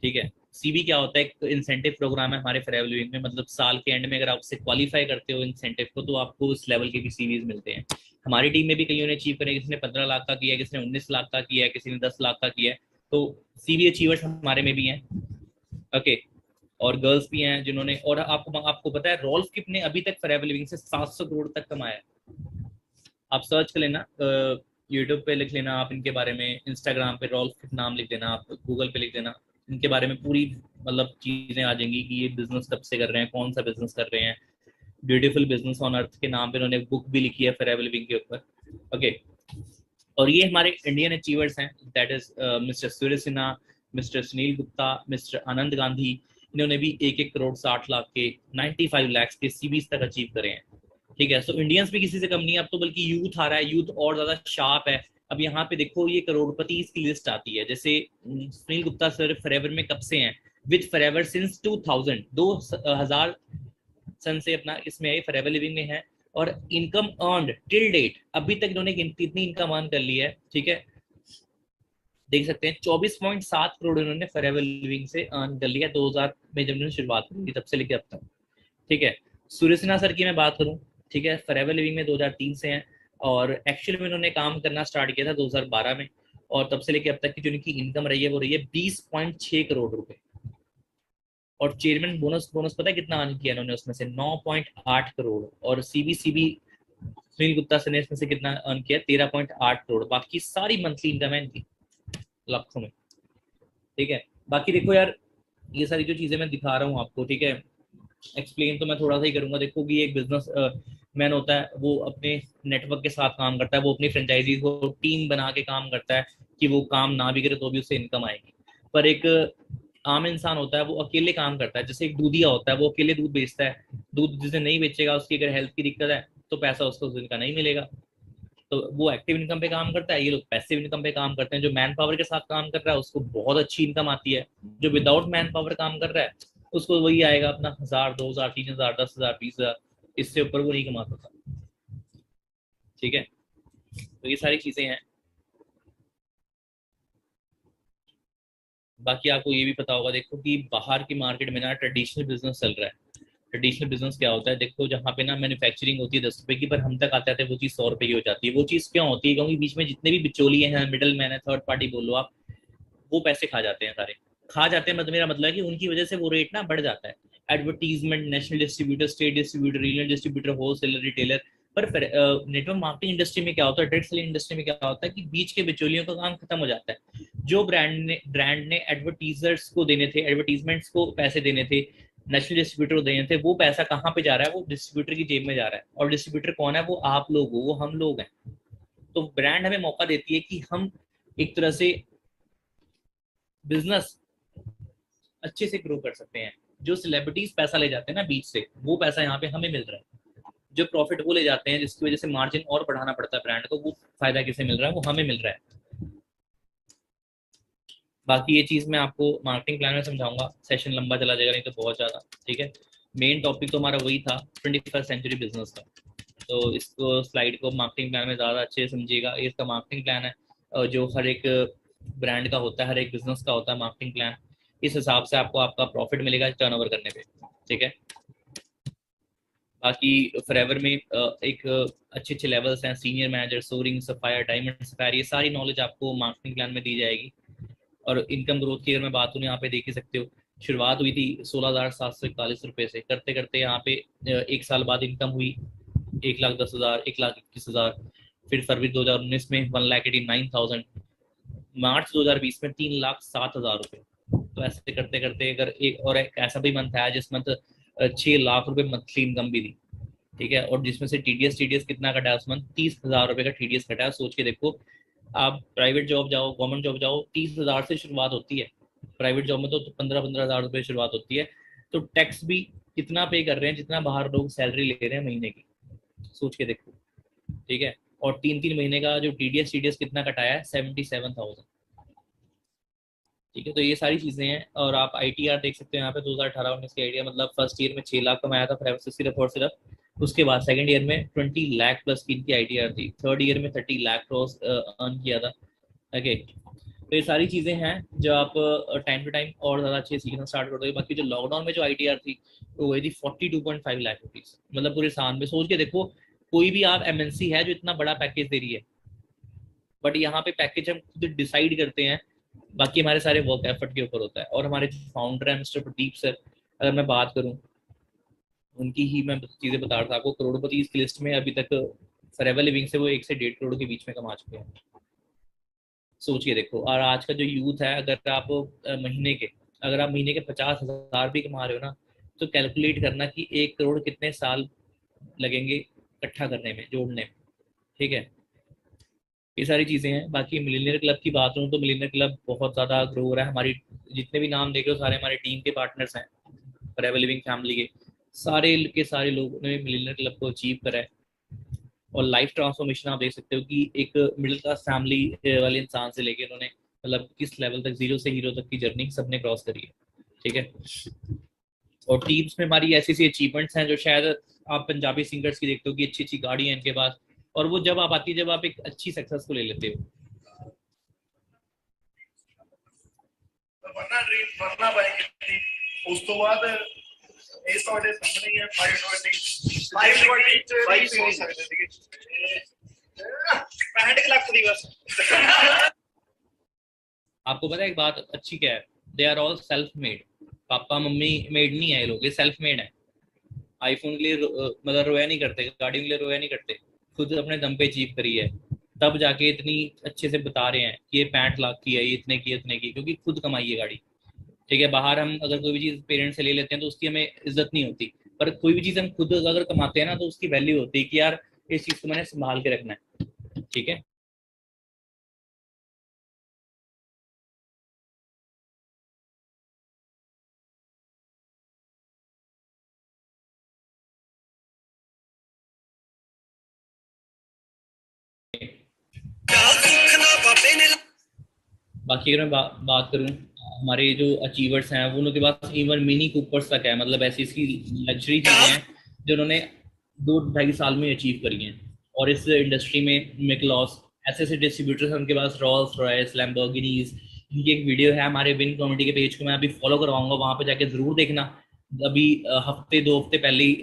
ठीक है। सीबी क्या होता है? एक इंसेंटिव प्रोग्राम है हमारे फॉरएवर लिविंग में, मतलब साल के एंड में अगर आप उससे क्वालिफाई करते हो इंसेंटिव को, तो आपको उस लेवल के भी सीवीज मिलते हैं। हमारी टीम में भी कईयों ने अचीव करे, किसी ने 15 लाख का किया है, किसी ने 19 लाख का किया है, किसी ने 10 लाख का किया है। तो सीवी अचीवर्स हमारे में भी हैं, ओके। और गर्ल्स भी हैं जिन्होंने, और आपको आपको पता है रॉल्फ किप ने अभी तक फॉरएवर लिविंग से 700 करोड़ तक कमाया है। आप सर्च कर लेना, यूट्यूब पे लिख लेना आप इनके बारे में, इंस्टाग्राम पे रॉल्फ किप नाम लिख देना, आप गूगल पे लिख देना, इनके बारे में पूरी मतलब चीजें आ जाएंगी कि ये बिजनेस कब से कर रहे हैं, कौन सा बिजनेस कर रहे हैं। ब्यूटीफुल बिजनेस ऑन अर्थ के नाम पे उन्होंने बुक भी लिखी है फॉरएवर लिविंग के ऊपर, ओके। और ये हमारे इंडियन अचीवर्स हैं, that is mister Surya Sinha, mister Sunil Gupta, mister Anand Gandhi. इन्होंने भी 1-1 करोड़ 60 लाख के, 95 लाख के सीबीज तक अचीव करे हैं, ठीक है। सो इंडियंस भी किसी से कम नहीं है, अब तो बल्कि यूथ आ रहा है, यूथ और ज्यादा शार्प है। अब यहाँ पे देखो ये करोड़पति की लिस्ट आती है, जैसे सुनील गुप्ता सर फॉरएवर में कब से हैं, विद फॉरएवर सिंस 2000, 2000 सन से अपना इसमें है, फॉरएवर लिविंग में है। और इनकम अर्नड टिल डेट अभी तक इन्होंने कितनी इनकम अर्न कर ली है, ठीक है। देख सकते हैं 24.7 करोड़ इन्होंने फॉरएवर लिविंग से अर्न कर लिया 2000 में जब इन्होंने शुरुआत की तब से लेकर अब तक, ठीक है। सूर्य सिन्हा सर की मैं बात करूं, ठीक है, फॉरएवर लिविंग में 2003 से हैं। और एक्चुअली में उन्होंने काम करना स्टार्ट किया था 2012 में, और तब से लेकर अब तक की जो इनकी इनकम रही है वो रही है 20.6 करोड़ रुपए। और चेयरमैन बोनस बोनस पता है कितना अर्न किया इन्होंने उसमें से? 9.8 करोड़। और सीबी सुनील गुप्ता सर ने इसमें से कितना अर्न किया? 13.8 करोड़। बाकी सारी मंथली इनकम है इनकी लाखों में, ठीक है। बाकी देखो यार, ये सारी जो चीजें मैं दिखा रहा हूँ आपको, ठीक है, एक्सप्लेन तो मैं थोड़ा सा ही करूंगा। देखो कि एक बिजनेस मैन होता है, वो अपने नेटवर्क के साथ काम करता है, वो अपनी फ्रेंचाइजी को टीम बना के काम करता है कि वो काम ना भी करे तो भी उससे इनकम आएगी। पर एक आम इंसान होता है, वो अकेले काम करता है, जैसे एक दूधिया होता है, वो अकेले दूध बेचता है, दूध जिसे नहीं बेचेगा, उसकी अगर हेल्थ की दिक्कत है तो पैसा उसको उस दिन का नहीं मिलेगा। तो वो एक्टिव इनकम पे काम करता है, ये लोग पैसिव इनकम पे काम करते हैं। जो मैन पावर के साथ काम कर रहा है उसको बहुत अच्छी इनकम आती है, जो विदाउट मैन पावर काम कर रहा है उसको वही आएगा अपना 1000, 2000, 3000, 10,000, 20,000, इससे ऊपर वो नहीं कमा सकता, ठीक है। तो ये सारी चीजें हैं। बाकी आपको ये भी पता होगा, देखो कि बाहर की मार्केट में ना ट्रेडिशनल बिजनेस चल रहा है। ट्रेडिशनल बिजनेस क्या होता है? देखो जहाँ पे ना मैन्युफैक्चरिंग होती है 10 रुपए की, पर हम तक आते आते वो चीज़ 100 रुपए की हो जाती है। वो चीज़ क्यों होती है? क्योंकि बीच में जितने भी बिचौलिए हैं, मिडल मैन है, थर्ड पार्टी बोलो आप, वो पैसे खा जाते हैं सारे। खा जाते हैं मतलब मेरा मतलब है कि उनकी वजह से वो रेट ना बढ़ जाता है। Advertisement, national distributor, state distributor, regional distributor, wholesaler, retailer. पर नेटवर्क मार्केटिंग इंडस्ट्री में क्या होता है, डायरेक्ट सेलिंग इंडस्ट्री में क्या होता है कि बीच के बिचौलियों का काम खत्म हो जाता है। जो ब्रांड ने एडवर्टीजर्स को देने थे, एडवर्टीजमेंट्स को पैसे देने थे, नेशनल डिस्ट्रीब्यूटर को देने थे, वो पैसा कहाँ पे जा रहा है? वो डिस्ट्रीब्यूटर की जेब में जा रहा है। और डिस्ट्रीब्यूटर कौन है? वो आप लोग हो, वो हम लोग हैं। तो ब्रांड हमें मौका देती है कि हम एक तरह से बिजनेस अच्छे से ग्रो कर सकते हैं। जो सेलिब्रिटीज पैसा ले जाते हैं ना बीच से, वो पैसा यहाँ पे हमें मिल रहा है। जो प्रॉफिट वो ले जाते हैं, जिसकी वजह से मार्जिन और बढ़ाना पड़ता है ब्रांड को, वो फायदा किसे मिल रहा है? वो हमें मिल रहा है। बाकी ये चीज मैं आपको मार्केटिंग प्लान में समझाऊंगा, सेशन लंबा चला जाएगा नहीं तो बहुत ज्यादा, ठीक है। मेन टॉपिक तो हमारा वही था 21st सेंचुरी बिजनेस का। तो इसको स्लाइड को मार्केटिंग प्लान में ज़्यादा अच्छे से समझिएगा। ये इसका मार्केटिंग प्लान है, जो हर एक ब्रांड का होता है, हर एक बिजनेस का होता है मार्केटिंग प्लान। इस हिसाब से आपको आपका प्रॉफिट मिलेगा टर्नओवर करने पे, ठीक है। बाकी फॉरएवर में एक अच्छे अच्छे लेवल्स हैं, senior manager, soaring, sapphire, diamond, sapphire, ये सारी नॉलेज आपको मार्केटिंग प्लान में दी जाएगी। और इनकम ग्रोथ की अगर मैं बात करूँ, यहाँ पे देख ही सकते हो, शुरुआत हुई थी 16,741 रुपये से, करते करते यहाँ पे एक साल बाद इनकम हुई 1,10,000, 1,21,000, फिर फरवरी 2019 में 1,89,000, मार्च 2020 में 3,07,000 रुपये। तो ऐसे करते करते अगर एक ऐसा भी मंथ है जिस मंथ 6 लाख रुपए मंथली इनकम भी दी, ठीक है, और जिसमें से टीडीएस टीडीएस कितना कटा है उस मंथ, 30,000 रुपए का टीडीएस कटा है। सोच के देखो, आप प्राइवेट जॉब जाओ, गवर्नमेंट जॉब जाओ, 30,000 से शुरुआत होती है। प्राइवेट जॉब में तो 15,000 रुपए शुरुआत होती है। तो टैक्स भी कितना पे कर रहे हैं जितना बाहर लोग सैलरी ले रहे हैं महीने की, सोच के देखो, ठीक है। और 3 3 महीने का जो टीडीएस टीडीएस कितना कटाया है, 77,000, ठीक है। तो ये सारी चीजें हैं। और आप आईटीआर देख सकते हैं यहाँ पे, 2018-19 के आईटीआर, मतलब फर्स्ट ईयर में 6 लाख कमाया था फॉरएवर से सिर्फ और सिर्फ। उसके बाद सेकंड ईयर में 20 लाख प्लस की इनकी आईटीआर थी, थर्ड ईयर में 30 लाख क्रॉस अर्न किया था। ओके, तो ये सारी चीजें हैं जो आप टाइम टू टाइम और ज्यादा अच्छे सीखना स्टार्ट कर दोगे। बाकी जो लॉकडाउन में जो आईटीआर थी वो हुई थी 42.5 लाख रुपीज, मतलब पूरे साल में। सोच के देखो, कोई भी आप एमएनसी है जो इतना बड़ा पैकेज दे रही है, बट यहाँ पे पैकेज हम खुद डिसाइड करते हैं, बाकी हमारे सारे वर्क एफर्ट के ऊपर होता है। और हमारे जो फाउंडर है मिस्टर प्रदीप सर, अगर मैं बात करूँ, उनकी ही मैं चीजें बता रहा था आपको, करोड़पति की लिस्ट में अभी तक फॉरएवर लिविंग से वो 1 से 1.5 करोड़ के बीच में कमा चुके हैं। सोच के देखो। और आज का जो यूथ है, अगर आप महीने के अगर आप महीने के 50,000 भी कमा रहे हो ना, तो कैलकुलेट करना कि 1 करोड़ कितने साल लगेंगे इकट्ठा करने में, जोड़ने में, ठीक है। ये सारी चीजें हैं। बाकी मिलीनियर क्लब की बात करूँ तो मिलीनियर क्लब बहुत ज्यादा ग्रो हो रहा है। हमारी जितने भी नाम देख रहे हो सारे हमारे टीम के पार्टनर्स हैं, फॉरएवर लिविंग फैमिली के सारे लोगों ने मिलीनियर क्लब को अचीव करा है। और लाइफ ट्रांसफॉर्मेशन आप देख सकते हो कि एक मिडिल क्लास फैमिली वाले इंसान से लेके उन्होंने मतलब किस लेवल तक, जीरो से हीरो तक की जर्नी सबने क्रॉस करी है, ठीक है। और टीम्स में हमारी ऐसी सी अचीवमेंट्स हैं जो शायद आप पंजाबी सिंगर्स की देखते हो कि अच्छी अच्छी गाड़ी है इनके पास, और वो जब आप आती है जब आप एक अच्छी सक्सेस को ले लेते हो। वरना ड्रीम वरना बाइक थी। उस तो बाद इस ਤੁਹਾਡੇ ਸਾਹਮਣੇ ਹੀ ਹੈ 520 520 ਹੋ ਸਕਦੇ ਸੀਗੇ 65 ਲੱਖ ਦੀ बस। आपको पता है एक बात अच्छी क्या है, they are all self made. Papa mummy made नहीं है, ये लोग ये सेल्फ मेड है। आईफोन के लिए मतलब रोया नहीं करते, गाड़ियों के लिए रोया नहीं करते, खुद अपने दम पे अचीव करी है, तब जाके इतनी अच्छे से बता रहे हैं कि ये 65 लाख की है, ये इतने की, क्योंकि खुद कमाई है गाड़ी, ठीक है। बाहर हम अगर कोई भी चीज पेरेंट्स से ले लेते हैं तो उसकी हमें इज्जत नहीं होती, पर कोई भी चीज हम खुद अगर कमाते हैं ना तो उसकी वैल्यू होती है कि यार इस चीज को मैंने संभाल के रखना है, ठीक है। बाकी अगर मैं बात करूँ, हमारे जो अचीवर्स हैं वो उनके पास इवन मिनी कूपर्स तक है, मतलब ऐसी इसकी लग्जरी चीजें हैं जो उन्होंने 2 ढाई साल में अचीव करी हैं। और इस इंडस्ट्री में मिकलॉस, ऐसे ऐसे डिस्ट्रीब्यूटर्स हैं उनके पास, रॉल्स रॉयस, लैम्बोर्गिनीज। इनकी एक वीडियो है हमारे विन कम्युनिटी के पेज को मैं अभी फॉलो करवाऊंगा, वहां पे जाके जरूर देखना। अभी हफ्ते 2 हफ्ते पहले ही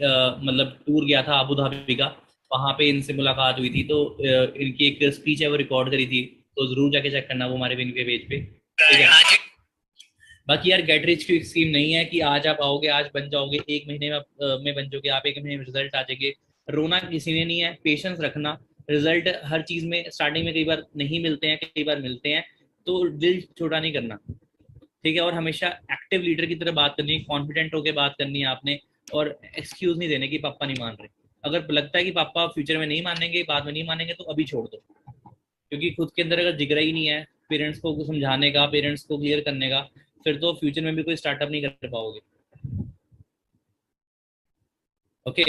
मतलब टूर गया था अबू धाबी का, वहां पे इनसे मुलाकात हुई थी, तो इनकी एक स्पीच है वो रिकॉर्ड करी थी, तो जरूर जाके चेक करना वो हमारे विन के पेज पे, ठीक है। बाकी यार गेट रिच की स्कीम नहीं है कि आज आप आओगे आज बन जाओगे, 1 महीने में बन जाओगे आप, 1 महीने में रिजल्ट आ जाएंगे। रोना किसी ने नहीं है, पेशेंस रखना। रिजल्ट हर चीज में स्टार्टिंग में कई बार नहीं मिलते हैं, कई बार मिलते हैं, तो दिल छोटा नहीं करना, ठीक है। और हमेशा एक्टिव लीडर की तरह बात करनी है, कॉन्फिडेंट होकर बात करनी है आपने, और एक्सक्यूज नहीं देने की पापा नहीं मान रहे। अगर लगता है कि पापा फ्यूचर में नहीं मानेंगे, बाद में नहीं मानेंगे, तो अभी छोड़ दो, क्योंकि खुद के अंदर अगर जिगरा ही नहीं है पेरेंट्स को समझाने का, पेरेंट्स को क्लियर करने का, फिर तो फ्यूचर में भी कोई स्टार्टअप नहीं कर पाओगे, ओके।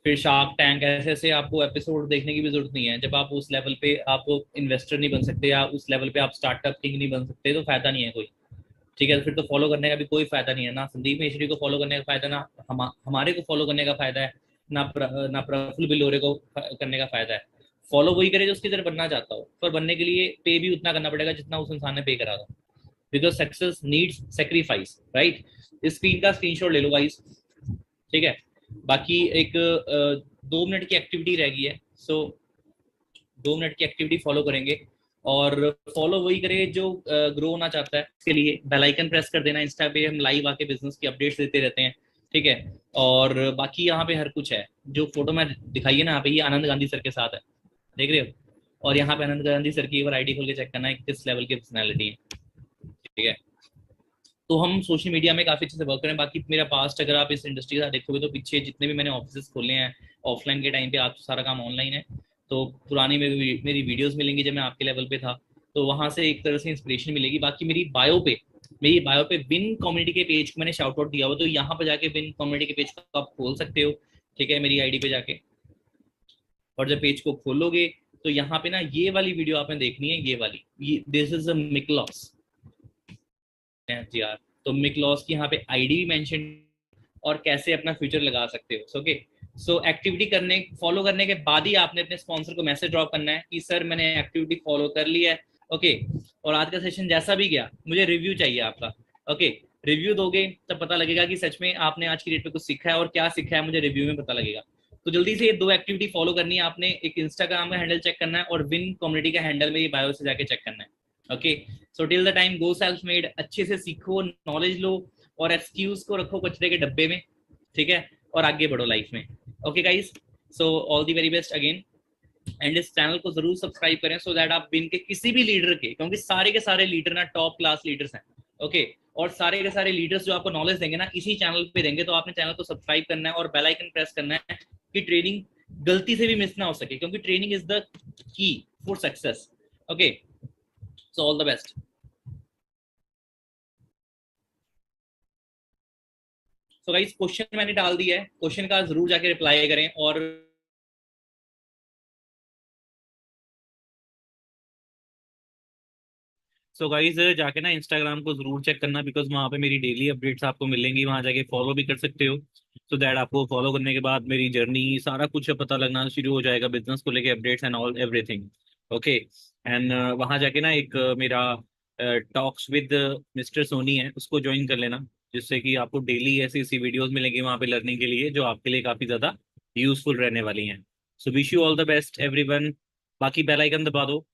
फिर शार्क टैंक ऐसे ऐसे आपको एपिसोड देखने की भी जरूरत नहीं है। जब आप उस लेवल पे आप इन्वेस्टर नहीं बन सकते, या उस लेवल पे आप स्टार्टअप किंग नहीं बन सकते, तो फायदा नहीं है कोई, ठीक है। फिर तो फॉलो करने का भी कोई फायदा नहीं है, ना संदीप मिश्री को फॉलो करने का फायदा, ना हमारे को फॉलो करने का फायदा है, ना प्रफुल्ल बिलोरे को करने का फायदा है। फॉलो वही करे जो उसकी तरह बनना चाहता हो, पर बनने के लिए पे भी उतना करना पड़ेगा जितना उस इंसान ने पे करा था, because success needs sacrifice, right. इस स्क्रीन का स्क्रीनशॉट ले लो गाइस, ठीक है। बाकी एक 2 मिनट की एक्टिविटी रह गई है। सो 2 मिनट की एक्टिविटी फॉलो करेंगे, और फॉलो वही करें जो ग्रो होना चाहता है। इसके लिए बेल आइकन प्रेस कर देना। इंस्टा पे हम लाइव आके बिजनेस की अपडेट्स देते रहते हैं, ठीक है। और बाकी यहाँ पे हर कुछ है। जो फोटो मैं दिखाई है ना यहाँ पे, ये आनंद गांधी सर के साथ है, देख रहे हो। और यहाँ पे आनंद गांधी सर की एक बार आईडी खोल के चेक करना है किस लेवल की पर्सनैलिटी है, ठीक है। तो हम सोशल मीडिया में काफी अच्छे से वर्क करें। बाकी मेरा पास्ट अगर आप इस इंडस्ट्री का देखोगे तो पीछे जितने भी मैंने ऑफिस खोले हैं ऑफलाइन के टाइम पे, आज तो सारा काम ऑनलाइन है। तो पुरानी मेरी वीडियोस मिलेंगी जब मैं आपके लेवल पे था, तो वहां से एक तरह से इंस्पिरेशन मिलेगी। बाकी मेरी बायो पे विन कम्युनिटी के पेज को मैंने शाउट आउट दिया हुआ, तो यहाँ पे जाके विन कम्युनिटी के पेज को आप खोल सकते हो, ठीक है, मेरी आईडी पे जाके। और जब पेज को खोलोगे तो यहाँ पे ना ये वाली वीडियो आपने देखनी है, ये वाली, ये दिस इज अ मिकलॉस जी यार। तो मिकलॉस की यहाँ पे आईडी भी मेंशन, और कैसे अपना फ्यूचर लगा सकते हो। ओके, सो एक्टिविटी करने फॉलो करने के बाद ही आपने अपने स्पॉन्सर को मैसेज ड्रॉप करना है कि सर मैंने एक्टिविटी फॉलो कर लिया है। ओके, और आज का सेशन जैसा भी गया मुझे रिव्यू चाहिए आपका। ओके, रिव्यू दोगे तब पता लगेगा कि सच में आपने आज की डेट पे कुछ सीखा है, और क्या सीखा है मुझे रिव्यू में पता लगेगा। तो जल्दी से ये 2 एक्टिविटी फॉलो करनी है आपने। एक इंस्टाग्राम का हैंडल चेक करना है, और विन कम्युनिटी का हैंडल मेरी बायो से जाके चेक करना है। Okay, so till the time go self made, अच्छे से सीखो, नॉलेज लो, और एक्सक्यूज को रखो कचरे के डब्बे में, ठीक है, और आगे बढ़ो लाइफ में। Okay guys, so all the very best again. And इस चैनल को जरूर सब्सक्राइब करें, सो दैट आप बिन के किसी भी लीडर के, क्योंकि सारे के सारे लीडर ना टॉप क्लास लीडर्स हैं, ओके। और सारे के सारे लीडर्स जो आपको नॉलेज देंगे ना इसी चैनल पे देंगे। तो आपने चैनल को सब्सक्राइब करना है और बेल आइकन प्रेस करना है कि ट्रेनिंग गलती से भी मिस ना हो सके, क्योंकि training is the key for success. Okay, so all the best. So guys, question मैंने डाल दिया है, क्वेश्चन का जरूर जाके रिप्लाई करें। और सो गाइज जाके ना इंस्टाग्राम को जरूर चेक करना, बिकॉज वहाँ पे मेरी डेली अपडेट्स आपको मिलेंगी। वहाँ जाके फॉलो भी कर सकते हो, सो दैट आपको फॉलो करने के बाद मेरी जर्नी सारा कुछ पता लगना शुरू हो जाएगा, बिजनेस को लेके updates and all everything. Okay, and वहाँ जाके ना एक मेरा टॉक्स विद मिस्टर सोनी है, उसको ज्वाइन कर लेना, जिससे कि आपको डेली ऐसी ऐसी वीडियोस मिलेंगी वहाँ पे लर्निंग के लिए, जो आपके लिए काफी ज्यादा यूजफुल रहने वाली हैं। So wish you all the best everyone. बाकी बेल आइकन दबा दो